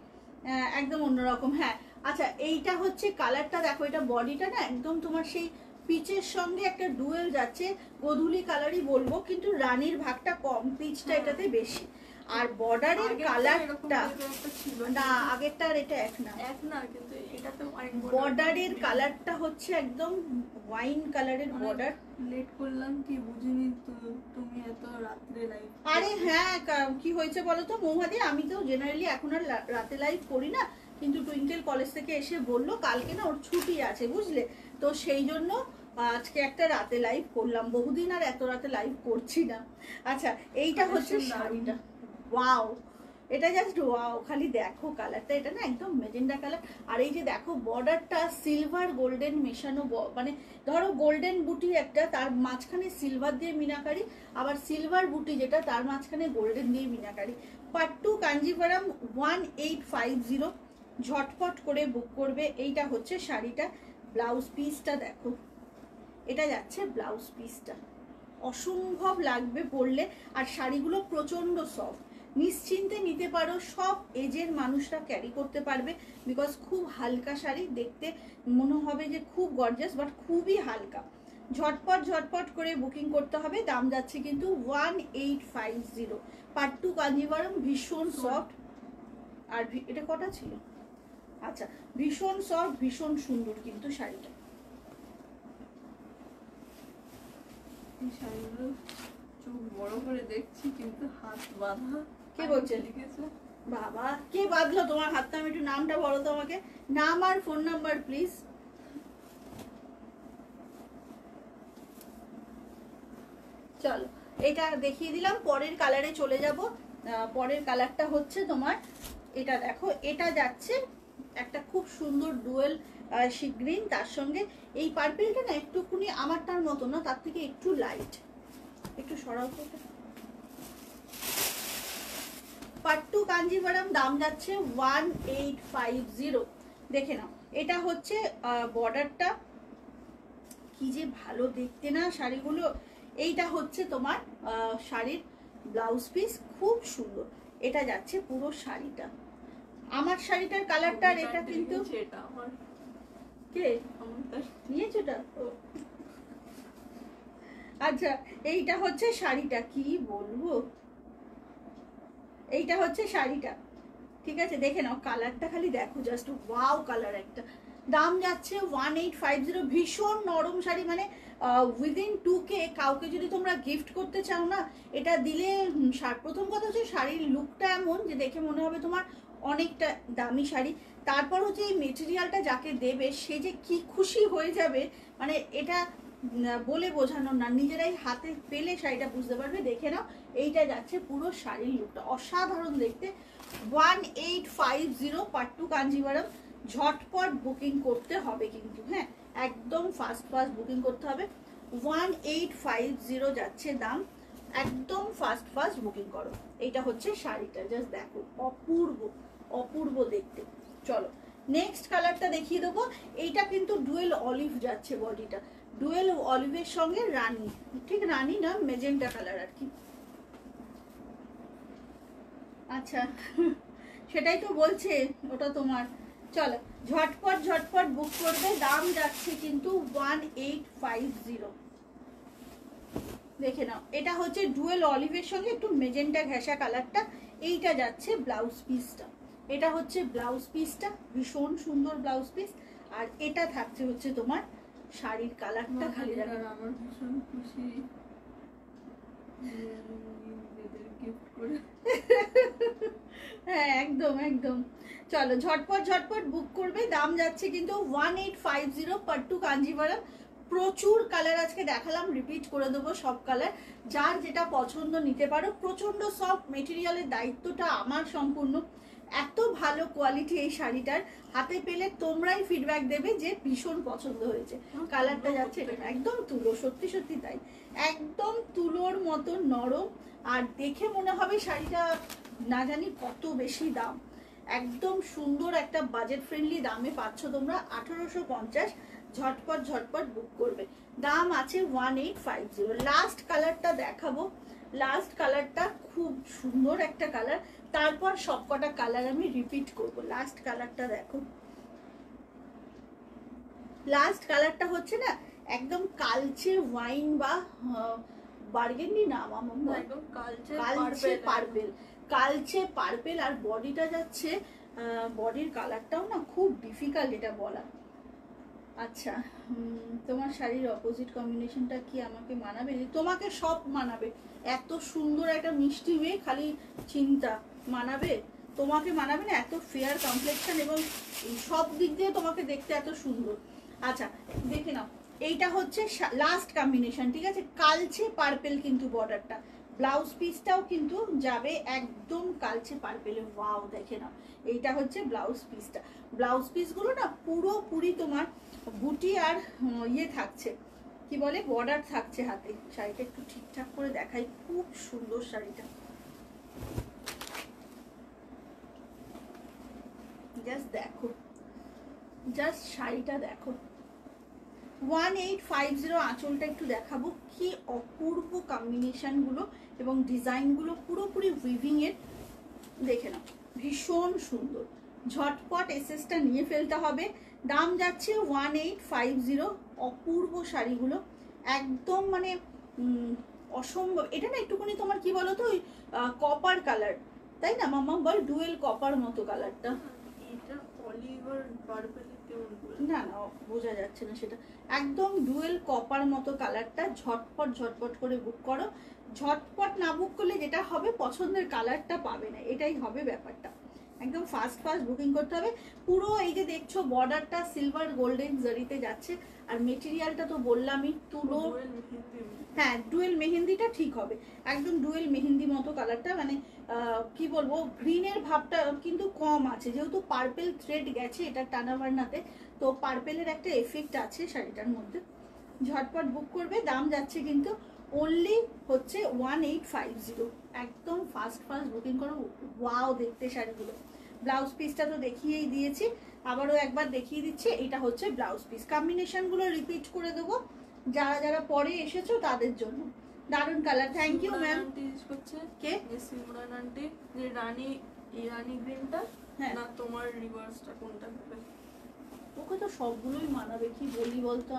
একদম অন্যরকম। হ্যাঁ আচ্ছা এইটা হচ্ছে কালারটা দেখো, এটা বডিটা না একদম তোমার সেই পিচের সঙ্গে একটা ডুয়েল যাচ্ছে, গোধূলি কালারই বলবো, কিন্তু রানীর ভাগটা কম, পিচটা এটাতে বেশি। আর বর্ডারের কালারটা না, আগেরটা আর এটা এক না, কিন্তু এটাতে বর্ডারের কালারটা হচ্ছে একদম ওয়াইন কালারের বর্ডার। লেট করলাম কি বুঝিনি, তুমি এত রাত্রে লাইভ। আরে হ্যাঁ কি হয়েছে বলো তো মৌহাদি, আমি তো জেনারেলি এখন আর রাতে লাইভ করি না, কিন্তু টুইঙ্কেল কলেজ থেকে এসে বললো কালকে না ওর ছুটি আছে বুঝলে, তো সেই জন্য আজকে একটা রাতে লাইভ করলাম। বহুদিন আর এত রাতে লাইভ করছি না। আচ্ছা এইটা হচ্ছে শাড়িটা, ওয়াও, এটা জাস্ট ওয়াও, খালি দেখো কালারটা, এটা না একদম মেজেন্ডা কালার। আর এই যে দেখো বর্ডারটা সিলভার গোল্ডেন মেশানো, মানে ধরো গোল্ডেন বুটি একটা, তার মাঝখানে সিলভার দিয়ে মিনাকারি, আবার সিলভার বুটি যেটা তার মাঝখানে গোল্ডেন দিয়ে মিনাকারি। পাট্টু কাঞ্জিভারাম 1850, ঝটপট করে বুক করবে। এইটা হচ্ছে শাড়িটা, ব্লাউজ পিসটা দেখো, এটা যাচ্ছে ব্লাউজ পিসটা, অসম্ভব লাগবে পরলে। আর শাড়িগুলো প্রচন্ড সফট, নিশ্চিন্তে নিতে পারো, সব এজের মানুষরা ক্যারি করতে পারবে, বিকজ খুব হালকা শাড়ি, দেখতে মনে হবে যে খুব গর্জাস, বাট খুবই হালকা। ঝটপট ঝটপট করে বুকিং করতে হবে, দাম যাচ্ছে কিন্তু 1850। পাট্টু কাঞ্জিভারাম, ভীষণ সফট। আর এটা কটা ছিল? আচ্ছা ভীষণ সফট, ভীষণ সুন্দর কিন্তু শাড়িটা। শাড়িগুলো চোখ বড় করে দেখছি কিন্তু হাত বাঁধা। কে বলছে? লিখেছে বাবা কে বাঁধলো তোমার হাতটা? আমি একটু নামটা বলো তো আমাকে, নাম আর ফোন নাম্বার প্লিজ। চলো এটা দেখিয়ে দিলাম, পরের কালারে চলে যাব। পরের কালারটা হচ্ছে তোমার, এটা দেখো, এটা যাচ্ছে একটা খুব সুন্দর ডুয়েল সি গ্রিন, তার সঙ্গে এই পার্পেলটা না একটুখানি আমারটার মতো না, তার থেকে একটু লাইট, একটু সরাও তো। পাট্টু কাঞ্জিভারাম, দাম যাচ্ছে 1850। দেখে নাও, এটা হচ্ছে বর্ডারটা, কি যে ভালো দেখতে না শাড়িগুলো। এইটা হচ্ছে তোমার শাড়ির ব্লাউজ পিস, খুব সুন্দর। এটা যাচ্ছে পুরো শাড়িটা, আমার শাড়িটার কালারটা, এটা কিন্তু এটা আমার কে নিয়েছে এটা। আচ্ছা এইটা হচ্ছে শাড়িটা, কি বলবো, এইটা হচ্ছে শাড়িটা, ঠিক আছে? দেখে নাও কালারটা, খালি দেখো জাস্ট ওয়াও কালার একটা। দাম যাচ্ছে 1850। ভীষণ নরম শাড়ি, মানে উইদিন 2K কাউকে যদি তোমরা গিফট করতে চাও না, এটা দিলে প্রথম কথা হচ্ছে শাড়ির লুকটা এমন যে দেখে মনে হবে তোমার অনেকটা দামি শাড়ি। তারপর হচ্ছে এই মেটেরিয়ালটা যাকে দেবে সে যে কি খুশি হয়ে যাবে, মানে এটা বলে বোঝানোর না, নিজেরাই হাতে পেলে শাড়িটা বুঝতে পারবে। দেখে নাও এইটা যাচ্ছে পুরো শাড়ির লুকটা, অসাধারণ দেখতে। 1850 পাট্টু কাঞ্জিভারাম, ঝটপট বুকিং করতে হবে কিন্তু, হ্যাঁ একদম ফাস্ট ফাস্ট বুকিং করতে হবে। 1850 যাচ্ছে দাম, একদম ফাস্ট ফাস্ট বুকিং করো। এইটা হচ্ছে শাড়িটা, জাস্ট দেখো অপূর্ব অপূর্ব দেখতে। চলো নেক্সট কালারটা দেখিয়ে দেবো। এইটা কিন্তু ডুয়েল অলিভ যাচ্ছে বডিটা, ডুয়েল অলিভের সঙ্গে রানী, ঠিক রানী না মেজেন্টা কালার আর কি। আচ্ছা সেটাই তো বলছে ওটা তোমার। চলো ঝটপট ঝটপট বুক করবে, দাম যাচ্ছে কিন্তু 1850। দেখে নাও, এটা হচ্ছে ডুয়েল অলিভের সঙ্গে একটু মেজেন্টা ঘেঁষা কালারটা, এইটা যাচ্ছে ব্লাউজ পিসটা, এটা হচ্ছে ব্লাউজ পিসটা, ভীষণ সুন্দর ব্লাউজ পিস। আর এটা থাকছে হচ্ছে তোমার শাড়ির কালারটা। খালি আর আমার ভীষণ খুশি গিফট করে। হ্যাঁ একদম একদম। চলো ঝটপট ঝটপট বুক করবে, দাম যাচ্ছে কিন্তু 1850 পাট্টু কাঞ্জিভারাম। প্রচুর কালার আজকে দেখালাম, রিপিট করে দেবো সব কালার, যার যেটা পছন্দ নিতে পারো। প্রচন্ড সফট মেটেরিয়ালের, দায়িত্বটা আমার সম্পূর্ণ। এত ভালো কোয়ালিটি এই শাড়িটার, হাতে পেলে তোমরাই ফিডব্যাক দেবে যে ভীষণ পছন্দ হয়েছে। কালারটা যাচ্ছে এটা একদম তুলো, সত্যি সত্যি তাই, একদম তুলোর মতো নরম। আর দেখে মনে হবে শাড়িটা না জানি কত বেশি দাম, একদম সুন্দর একটা বাজেট ফ্রেন্ডলি দামে পাচ্ছ তোমরা 1850। ঝটপট ঝটপট বুক করবে, দাম আছে 1850। লাস্ট কালারটা দেখাবো, লাস্ট কালারটা খুব সুন্দর একটা কালার, তারপর সবকটা কালার আমি রিপিট করব। লাস্ট কালারটা দেখো, লাস্ট কালারটা হচ্ছে না একদম কালচে ওয়াইন বা বার্গেন্ডি না মামা, একদম কালচে পার্পেল, কালচে পার্পেল। আর বডিটা যাচ্ছে, বডির কালারটাও না খুব ডিফিকাল্ট এটা বলা। আচ্ছা তোমার শাড়ির অপোজিট কম্বিনেশনটা কি আমাকে মানাবে? তোমাকে সব মানাবে, এত সুন্দর একটা মিষ্টি মেয়ে, খালি চিন্তা মানাবে, তোমাকে মানাবে না, এত ফেয়ার কমপ্লেকশন এবং সব দিক দিয়ে তোমাকে দেখতে এত সুন্দর। আচ্ছা দেখে নাও, এইটা হচ্ছে লাস্ট কম্বিনেশন, ঠিক আছে, কালচে পার্পেল কিন্তু বর্ডারটা, ব্লাউজ পিসটাও কিন্তু যাবে একদম কালচে পার্পেলে। ওয়াও দেখে নাও, এইটা হচ্ছে ব্লাউজ পিসটা। ব্লাউজ পিসগুলো না পুরোপুরি তোমার বুটি আর ইয়ে থাকছে, কি বলে বর্ডার থাকছে হাতে। শাড়িটা একটু ঠিকঠাক করে দেখাই, খুব সুন্দর শাড়িটা, জাস্ট দেখো, জাস্ট শাড়িটা দেখো। 1850 আঁচলটা একটু দেখাবো, কি অপূর্ব কম্বিনেশন গুলো এবং ডিজাইন গুলো পুরোপুরি উইভিং এর, দেখে নাও ভীষণ সুন্দর। ঝটপট এসএসটা নিয়ে ফেলতে হবে, দাম যাচ্ছে 1850। অপূর্ব শাড়িগুলো একদম মানে অসম্ভব। এটা না একটুখানি তোমার কি বলো তো, ওই কপার কালার, তাই না মাম্মা বল, ডুয়েল কপার মতো কালারটা। এটা অলিভ আর পার্পল কেমন করে? না না বোঝা যাচ্ছে না সেটা, একদম ডুয়েল কপার মতো কালারটা। ঝটপট ঝটপট করে বুক করো, ঝটপট না বুক করলে যেটা হবে পছন্দের কালারটা পাবে না, এটাই হবে ব্যাপারটা। একদম ফাস্ট ফাস্ট বুকিং করতে হবে। পুরো এই যে দেখছো বর্ডারটা সিলভার গোল্ডেন জারিতে যাচ্ছে, আর মেটেরিয়ালটা তো বললামই তুলো। হ্যাঁ ডুয়েল মেহেন্দিটা ঠিক হবে, একদম ডুয়েল মেহেন্দি মতো কালারটা, মানে কি বলবো গ্রিনের ভাবটা কিন্তু কম আছে, যেহেতু পার্পেল থ্রেড গেছে এটা টানাবার্নাতে, তো পার্পেলের একটা এফেক্ট আছে শাড়িটার মধ্যে। ঝটপট বুক করবে, দাম যাচ্ছে কিন্তু অনলি হচ্ছে 1850। একদম ফাস্ট ফাস্ট বুকিং করো। ওয়াও দেখতে শাড়িগুলো, ব্লাউজ পিসটা তো দেখিয়েই দিয়েছি, আবারও একবার দেখিয়ে দিচ্ছি। এটা হচ্ছে ব্লাউজ পিস, কম্বিনেশনগুলো রিপিট করে দেবো যারা যারা পরে এসেছো তাদের জন্য। দারুন কালার, থ্যাংক ইউ ম্যাম। কে? সিমরান আন্টি, যে রানী রানী গ্রিনটা, হ্যাঁ না তোমার রিভার্সটা কোনটা হবে? ওকে তো সবগুলোই মানাবে, কি বলি বলতো,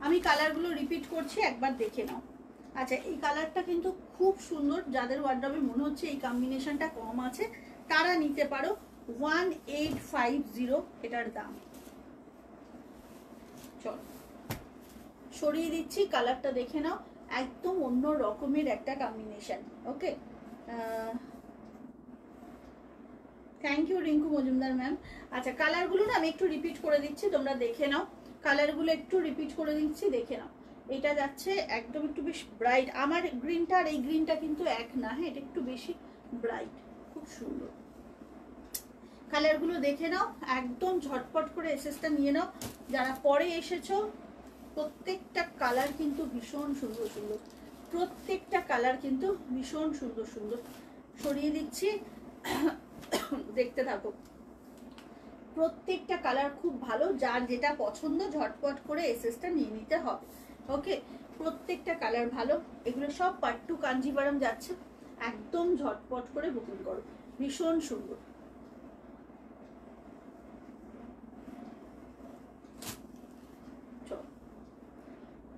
আমি কালারগুলো রিপিট করছি, একবার দেখে নাও। আচ্ছা এই কালারটা কিন্তু খুব সুন্দর, যাদের ওয়ার্ড্রবে মনে হচ্ছে এই কম্বিনেশনটা কম আছে তারা নিতে পারো। 1850 এটার দাম। চলো সরিয়ে দিচ্ছি, কালারটা দেখে নাও, একদম অন্য রকমের একটা combination. Okay thank you Rinku Majumdar ma'am. আচ্ছা কালারগুলো না আমি একটু রিপিট করে দিচ্ছি, তোমরা দেখে নাও, কালারগুলো একটু রিপিট করে দিচ্ছি, দেখে নাও। এটা যাচ্ছে একদম একটু বেশ ব্রাইট, আমার গ্রিনটা আর এই গ্রিনটা কিন্তু এক না, হ্যাঁ এটা একটু বেশি ব্রাইট, খুব সুন্দর। কালারগুলো দেখে নাও, একদম ঝটপট করে এসএসটা নিয়ে নাও। যারা পরে এসেছো প্রত্যেকটা কালার কিন্তু ভীষণ সুন্দর সুন্দর, প্রত্যেকটা কালার কিন্তু ভীষণ সুন্দর সুন্দর। সরিয়ে দিচ্ছি, দেখতে থাকো। প্রত্যেকটা কালার খুব ভালো, যার যেটা পছন্দ ঝটপট করে এসএসটা নিয়ে নিতে হবে। ওকে, প্রত্যেকটা কালার ভালো, এগুলো সব পাট্টু কাঞ্জিভারাম যাচ্ছে, একদম ঝটপট করে বুকিং করো, ভীষণ সুন্দর।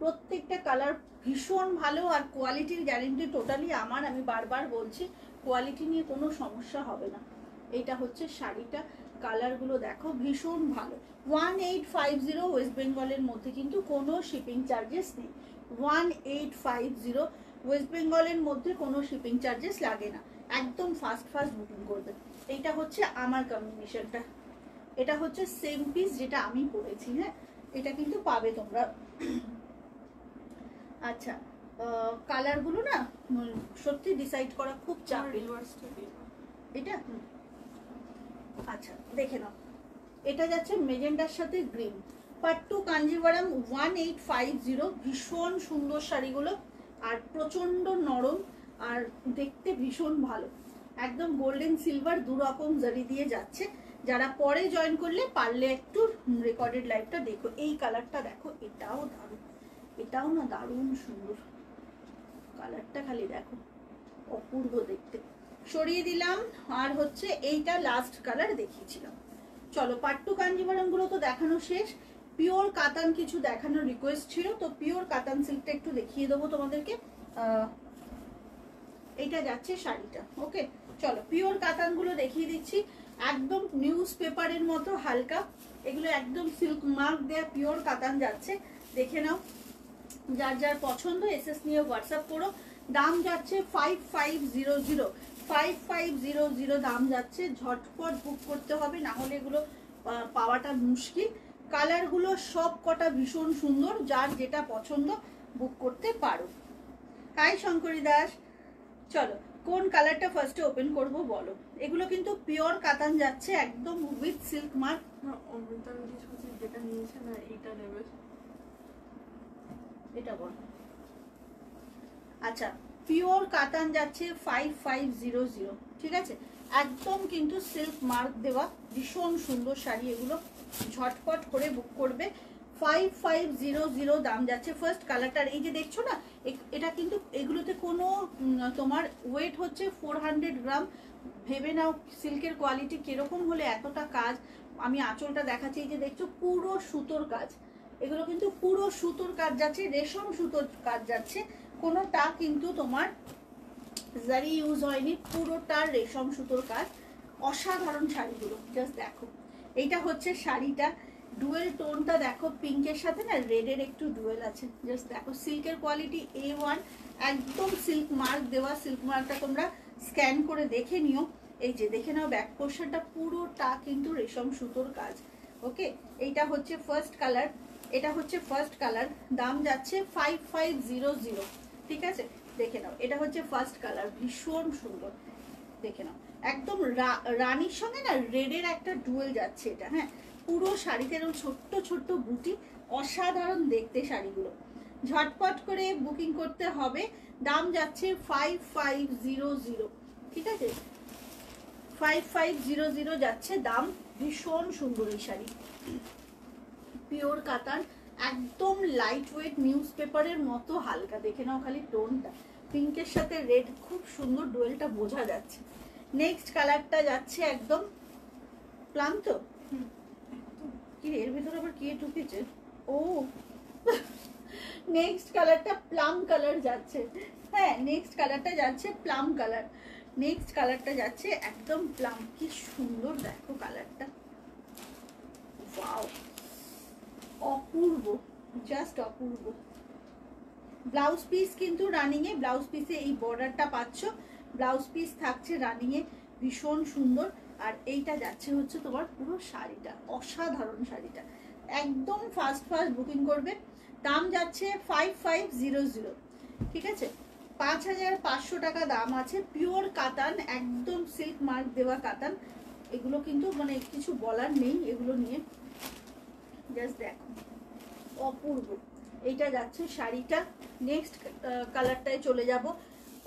প্রত্যেকটা কালার ভীষণ ভালো, আর কোয়ালিটির গ্যারেন্টি টোটালি আমার, আমি বারবার বলছি কোয়ালিটি নিয়ে কোনো সমস্যা হবে না। এটা হচ্ছে শাড়িটা, কালারগুলো দেখো ভীষণ ভালো। 1850 ওয়েস্ট বেঙ্গলের মধ্যে কিন্তু কোনো শিপিং চার্জেস নেই। 1850 ওয়েস্ট বেঙ্গলের মধ্যে কোনো শিপিং চার্জেস লাগে না, একদম ফাস্ট ফাস্ট বুকিং করবে। এইটা হচ্ছে আমার কম্বিনেশনটা, এটা হচ্ছে সেম পিস যেটা আমি পরেছি। হ্যাঁ, এটা কিন্তু পাবে তোমরা। আচ্ছা, কালারগুলো না সত্যি ডিসাইড করা খুব চাপের। এটা আচ্ছা দেখে নাও, এটা যাচ্ছে মেজেন্ডার সাথে গ্রিন, পাট্টু কাঞ্জিভারাম 1850, ভীষণ সুন্দর শাড়িগুলো, আর প্রচন্ড নরম, আর দেখতে ভীষণ ভালো, একদম গোল্ডেন সিলভার দু রকম জারি দিয়ে যাচ্ছে। যারা পরে জয়েন করলে পারলে একটু রেকর্ডেড লাইভটা দেখো। এই কালারটা দেখো, এটাও দারুণ, এটাও না দারুণ সুন্দর, কালারটা খালি দেখো, অপূর্ব দেখতে। সরিয়ে দিলাম, আর হচ্ছে এইটা লাস্ট কালার দেখিয়েছিলাম। চলো, পাট্টু কাঞ্জিভারাম গুলো তো দেখানো শেষ, পিওর কাতান কিছু দেখানোর রিকোয়েস্ট ছিল, তো পিওর কাতান সিল্কটা একটু দেখিয়ে দেবো তোমাদেরকে। এইটা যাচ্ছে শাড়িটা। ওকে, চলো পিওর কাতান গুলো দেখিয়ে দিচ্ছি, একদম নিউজ পেপারের মতো হালকা, এগুলো একদম সিল্ক মার্ক দেয়া পিওর কাতান যাচ্ছে, দেখে নাও। যার যার পছন্দ এসএস নিয়ে হোয়াটসঅ্যাপ করো। দাম যাচ্ছে 5500, 5500 দাম যাচ্ছে, ঝটপট বুক করতে হবে, না হলে এগুলো পাওয়াটা মুশকিল। কালারগুলো সব কটা ভীষণ সুন্দর, যার যেটা পছন্দ বুক করতে পারো। হাই শঙ্করী দাস, চলো কোন কালারটা ফার্স্টে ওপেন করব বলো। এগুলো কিন্তু পিওর কাতান যাচ্ছে, একদম উইথ সিল্ক মার্ক। যেটা নিয়েছে না এইটা নেবে, এটা বল। আচ্ছা, পিওর কাতান যাচ্ছে 5500, ঠিক আছে, একদম কিন্তু সিল্ক মার্ক দেওয়া, ভীষণ সুন্দর শাড়ি এগুলো, ঝটপট করে বুক করবে। 5500 দাম যাচ্ছে। ফার্স্ট কালারটার এই যে দেখছো না, এটা কিন্তু এগুলোতে কোনো তোমার ওয়েট হচ্ছে 400 গ্রাম। ভেবে নাও সিল্কের কোয়ালিটি কিরকম হলে এতটা কাজ। আমি আঁচলটা দেখাচ্ছি, এই যে দেখছো পুরো সুতোর কাজ, এগুলো কিন্তু পুরো সুতোর কাজ যাচ্ছে, রেশম সুতোর কাজ যাচ্ছে, কোনোটা কিন্তু তোমার জারি ইউজ হয়নি, পুরোটা রেশম সুতোর কাজ। অসাধারণ শাড়িগুলো, জাস্ট দেখো। এইটা হচ্ছে শাড়িটা, ডুয়েল টোনটা দেখো, পিঙ্কের সাথে না রেডের একটু ডুয়েল আছে, জাস্ট দেখো। সিল্কের কোয়ালিটি A1, একদম সিল্ক মার্ক দেওয়া, সিল্ক মার্কটা তোমরা স্ক্যান করে দেখে নিও। এই যে দেখে নাও, ব্যাক পোর্শনটা পুরোটা কিন্তু রেশম সুতোর কাজ। ওকে, এইটা হচ্ছে ফার্স্ট কালার, এটা হচ্ছে ফার্স্ট কালার, দাম যাচ্ছে 5500, ঠিক আছে, দেখে নাও। এটা হচ্ছে ফার্স্ট কালার, ভীষণ সুন্দর, দেখে নাও, একদম রানীর সঙ্গে না রেডের একটা ডুয়েল যাচ্ছে এটা। হ্যাঁ, পুরো শাড়িতে এরকম ছোট্ট ছোট্ট বুটি, অসাধারণ দেখতে শাড়িগুলো, ঝটপট করে বুকিং করতে হবে। দাম যাচ্ছে 5500, ঠিক আছে, 5500 যাচ্ছে দাম, ভীষণ সুন্দর এই শাড়ি, পিওর কাতান, একদম লাইট ওয়েট, নিউজ পেপারের মতো হালকা, দেখে নাও খালি টোনটা, পিঙ্কের সাথে রেড, খুব সুন্দর ডুয়েলটা বোঝা যাচ্ছে। নেক্সট কালারটা যাচ্ছে একদম প্লাম, তো কি এর ভিতরে আবার কি ঢুকেছে, ও নেক্সট কালারটা প্লাম কালার যাচ্ছে। হ্যাঁ, নেক্সট কালারটা যাচ্ছে প্লাম কালার, নেক্সট কালারটা যাচ্ছে একদম প্লাম, কি সুন্দর দেখো কালারটা, ওয়াও, অপূর্ব, জাস্ট অপূর্ব। ব্লাউজ পিস কিন্তু রানিং এ, ব্লাউজ পিসে এই বর্ডারটা পাচ্ছ, ব্লাউজ পিস থাকছে রানিং এ, ভীষণ সুন্দর। আর এইটা যাচ্ছে হচ্ছে তোমার পুরো শাড়িটা, অসাধারণ শাড়িটা, একদম ফাস্ট ফাস্ট বুকিং করবে। দাম যাচ্ছে 5500, ঠিক আছে, 5500 টাকা দাম আছে, পিওর কাতান, একদম সিল্ক মার্ক দেওয়া কাতান, এগুলো কিন্তু মানে কিছু বলার নেই এগুলো নিয়ে, জাস্ট দেখো, অপূর্ব। এইটা যাচ্ছে শাড়িটা। নেক্সট কালারটায় চলে যাব,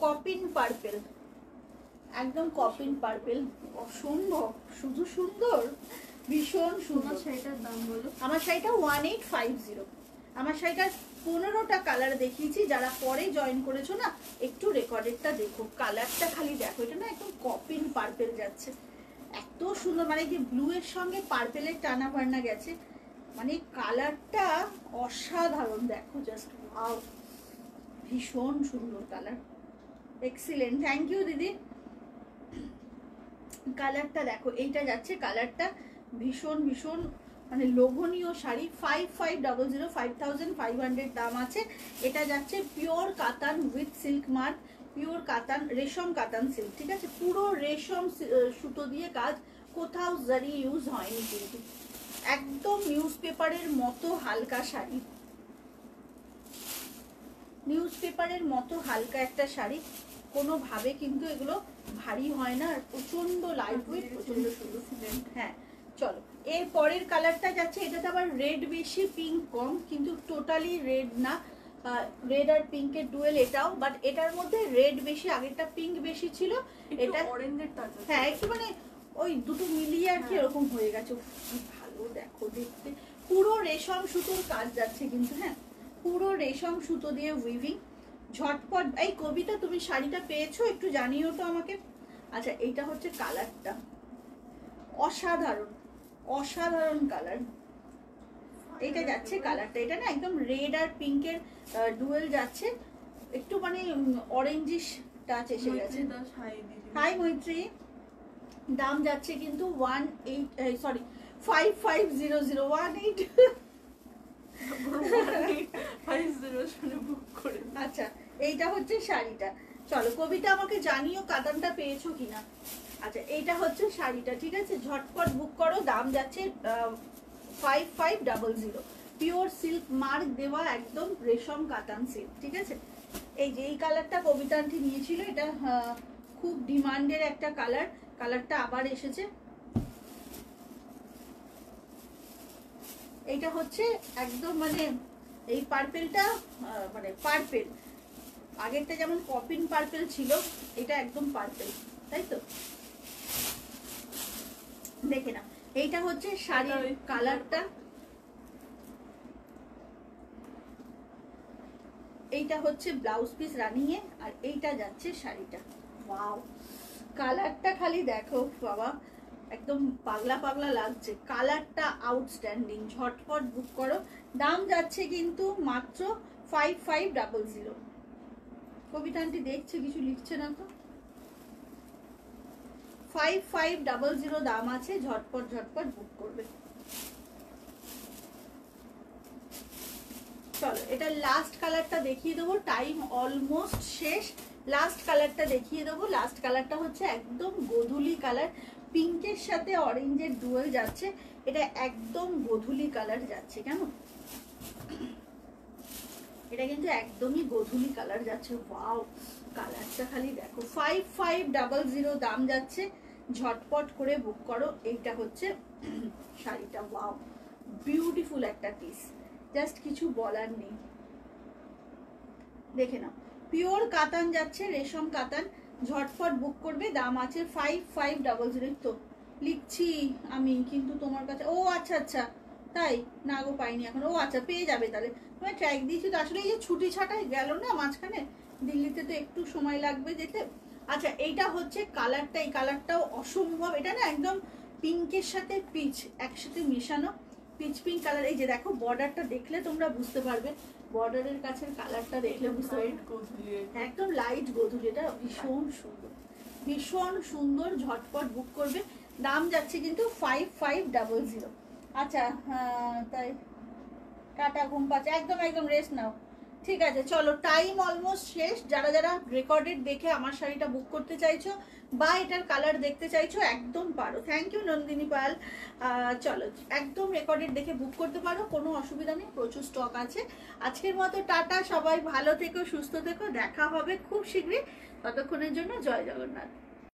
কপিন পার্পেল, একদম কপিন পার্পেল, অসম্ভব শুধু সুন্দর, ভীষণ তোমার সুন্দর। শাড়িটার দাম বলো। আমার শাড়িটা 1850। আমার শাড়িটার 15টা কালার দেখিয়েছি, যারা পরে জয়েন করেছো না একটু রেকর্ডেডটা দেখো, কালারটা খালি দেখো, এটা না একদম কপিন পার্পেল যাচ্ছে, এত সুন্দর, মানে কি ব্লু এর সঙ্গে পার্পেলের টানা বান্না গেছে, মানে কালারটা অসাধারণ, দেখো জাস্ট ওয়াও, ভীষণ সুন্দর কালার, এক্সিলেন্ট, থ্যাংক ইউ দিদি। কালারটা দেখো, এইটা যাচ্ছে কালারটা ভীষণ ভীষণ মানে লোভনীয় শাড়ি, 5500, 5500 দাম আছে। এটা যাচ্ছে পিওর কাতান উইথ সিল্ক মার্ক, পিওর কাতান, রেশম কাতান সিল্ক, ঠিক আছে, পুরো রেশম সুতো দিয়ে কাজ, কোথাও জারি ইউজ হয়নি, কিন্তু একদম নিউজ পেপারের মতো হালকা শাড়ি, নিউজ পেপারের মতো হালকা একটা শাড়ি, কোনোভাবে কিন্তু এগুলো ভারী হয় না, আর প্রচন্ড লাইট ওয়েট, প্রচন্ড সুন্দর। হ্যাঁ চলো, এর পরের কালারটা যাচ্ছে, এটাতে আবার রেড বেশি পিঙ্ক কম, কিন্তু টোটালি রেড না, রেড আর পিঙ্কের ডুয়েল এটাও, বাট এটার মধ্যে রেড বেশি, আগেরটা পিঙ্ক বেশি ছিল, এটা অরেঞ্জের টাচ আছে। হ্যাঁ একটু মানে ওই দুটো মিলিয়ে আর কি হ্যাঁ। এরকম হয়ে গেছে, উফ, কি ভালো দেখো দেখতে, পুরো রেশম সুতোর কাজ যাচ্ছে কিন্তু, হ্যাঁ পুরো রেশম সুতো দিয়ে উইভিং, ঝটপট। এই কবিতা, তুমি শাড়িটা পেয়েছো একটু জানিও তো আমাকে। আচ্ছা, এইটা হচ্ছে কালারটা, অসাধারণ অসাধারণ কালার, এটা যাচ্ছে কালারটা, এটা না একদম রেড আর পিঙ্কের ডুয়েল যাচ্ছে, একটু মানে অরেঞ্জিশ টাচ এসে গেছে। হাই মৈত্রী, দাম যাচ্ছে কিন্তু 5500, 18 আচ্ছা, এইটা হচ্ছে শাড়িটা। চলো কবিতা, আমাকে জানিও কাতানটা পেয়েছো কিনা। আচ্ছা, এইটা হচ্ছে শাড়িটা, ঠিক আছে, ঝটপট বুক করো, দাম যাচ্ছে 5500, পিওর সিল্ক মার্ক দেওয়া একদম রেশম কাতান সিল্ক, ঠিক আছে। এই যে এই কালারটা কবিতা আন্টি নিয়েছিল, এটা খুব ডিমান্ডের একটা কালার, কালারটা আবার এসেছে। এইটা হচ্ছে একদম মানে এই পার্পেলটা মানে পার্পেল, আগেরটা যেমন কপিন পার্পেল ছিল, এটা একদম পার্পেল, তাই তো, দেখে না। এইটা হচ্ছে শাড়ির কালারটা, এইটা হচ্ছে ব্লাউজ পিস রানিং এ, আর এইটা যাচ্ছে শাড়িটা, ওয়াও, কালারটা খালি দেখো বাবা, একদম পাগলা পাগলা লাগছে, কালারটা আউটস্ট্যান্ডিং, ঝটপট বুক করো, দাম যাচ্ছে কিন্তু মাত্র 5500। কবিতা আন্টি দেখছে, কিছু লিখছে না তো, 5500 দাম আছে, ঝটপট ঝটপট বুক করবে। চলো, এটা লাস্ট কালারটা দেখিয়ে দেবো, টাইম অলমোস্ট শেষ, লাস্ট কালারটা দেখিয়ে দেবো। লাস্ট কালারটা হচ্ছে একদম গোধূলি কালার, পিঙ্কের সাথে অরেঞ্জের ডুয়েল যাচ্ছে, এটা একদম গোধূলি কালার যাচ্ছে, কেমন, এটা কিন্তু একদমই গোধূলি কালার যাচ্ছে, ওয়াও, কালারটা খালি দেখো, 5500 দাম যাচ্ছে, ঝটপট করে বুক করো। এইটা হচ্ছে শাড়িটা, ওয়াও, বিউটিফুল একটা পিস, জাস্ট কিছু বলার নেই, দেখে নাও, পিওর কাতান যাচ্ছে, রেশম কাতান, ঝটপট বুক করবে, দাম আছে 5500। তো লিখছি আমি, কিন্তু তোমার কাছে, ও আচ্ছা আচ্ছা, তাই না গো, পাইনি এখন, ও আচ্ছা পেয়ে যাবে তাহলে, তুমি ট্র্যাক দিয়েছি তো, আসলে এই যে ছুটি ছাটাই গেল না মাঝখানে, দিল্লিতে তো একটু সময় লাগবে যেতে। আচ্ছা, এইটা হচ্ছে কালারটা, এই কালারটাও অসম্ভব, এটা না একদম পিঙ্কের সাথে পিচ একসাথে মেশানো, পিচ পিঙ্ক কালার, এই যে দেখো বর্ডারটা দেখলে তোমরা বুঝতে পারবে, বর্ডারের কাছের কালারটা দেখলে বুঝতে পারবে, একদম লাইট গোধূলি, এটা ভীষণ সুন্দর, ভীষণ সুন্দর, ঝটপট বুক করবে, দাম যাচ্ছে কিন্তু 5500। আচ্ছা তাই, টাটা, ঘুম পাচ্ছে, একদম একদম রেস্ট নাও, ঠিক আছে। চলো, টাইম অলমোস্ট শেষ, যারা যারা রেকর্ডেড দেখে আমার শাড়িটা বুক করতে চাইছো বা এটার কালার দেখতে চাইছো একদম পারো, থ্যাংক ইউ নন্দিনী পাল। চলো, একদম রেকর্ডেড দেখে বুক করতে পারো, কোনো অসুবিধা নেই, প্রচুর স্টক আছে। আজকের মতো টাটা, সবাই ভালো থেকো, সুস্থ থেকো, দেখা হবে খুব শীঘ্রই, ততক্ষণের জন্য জয় জগন্নাথ।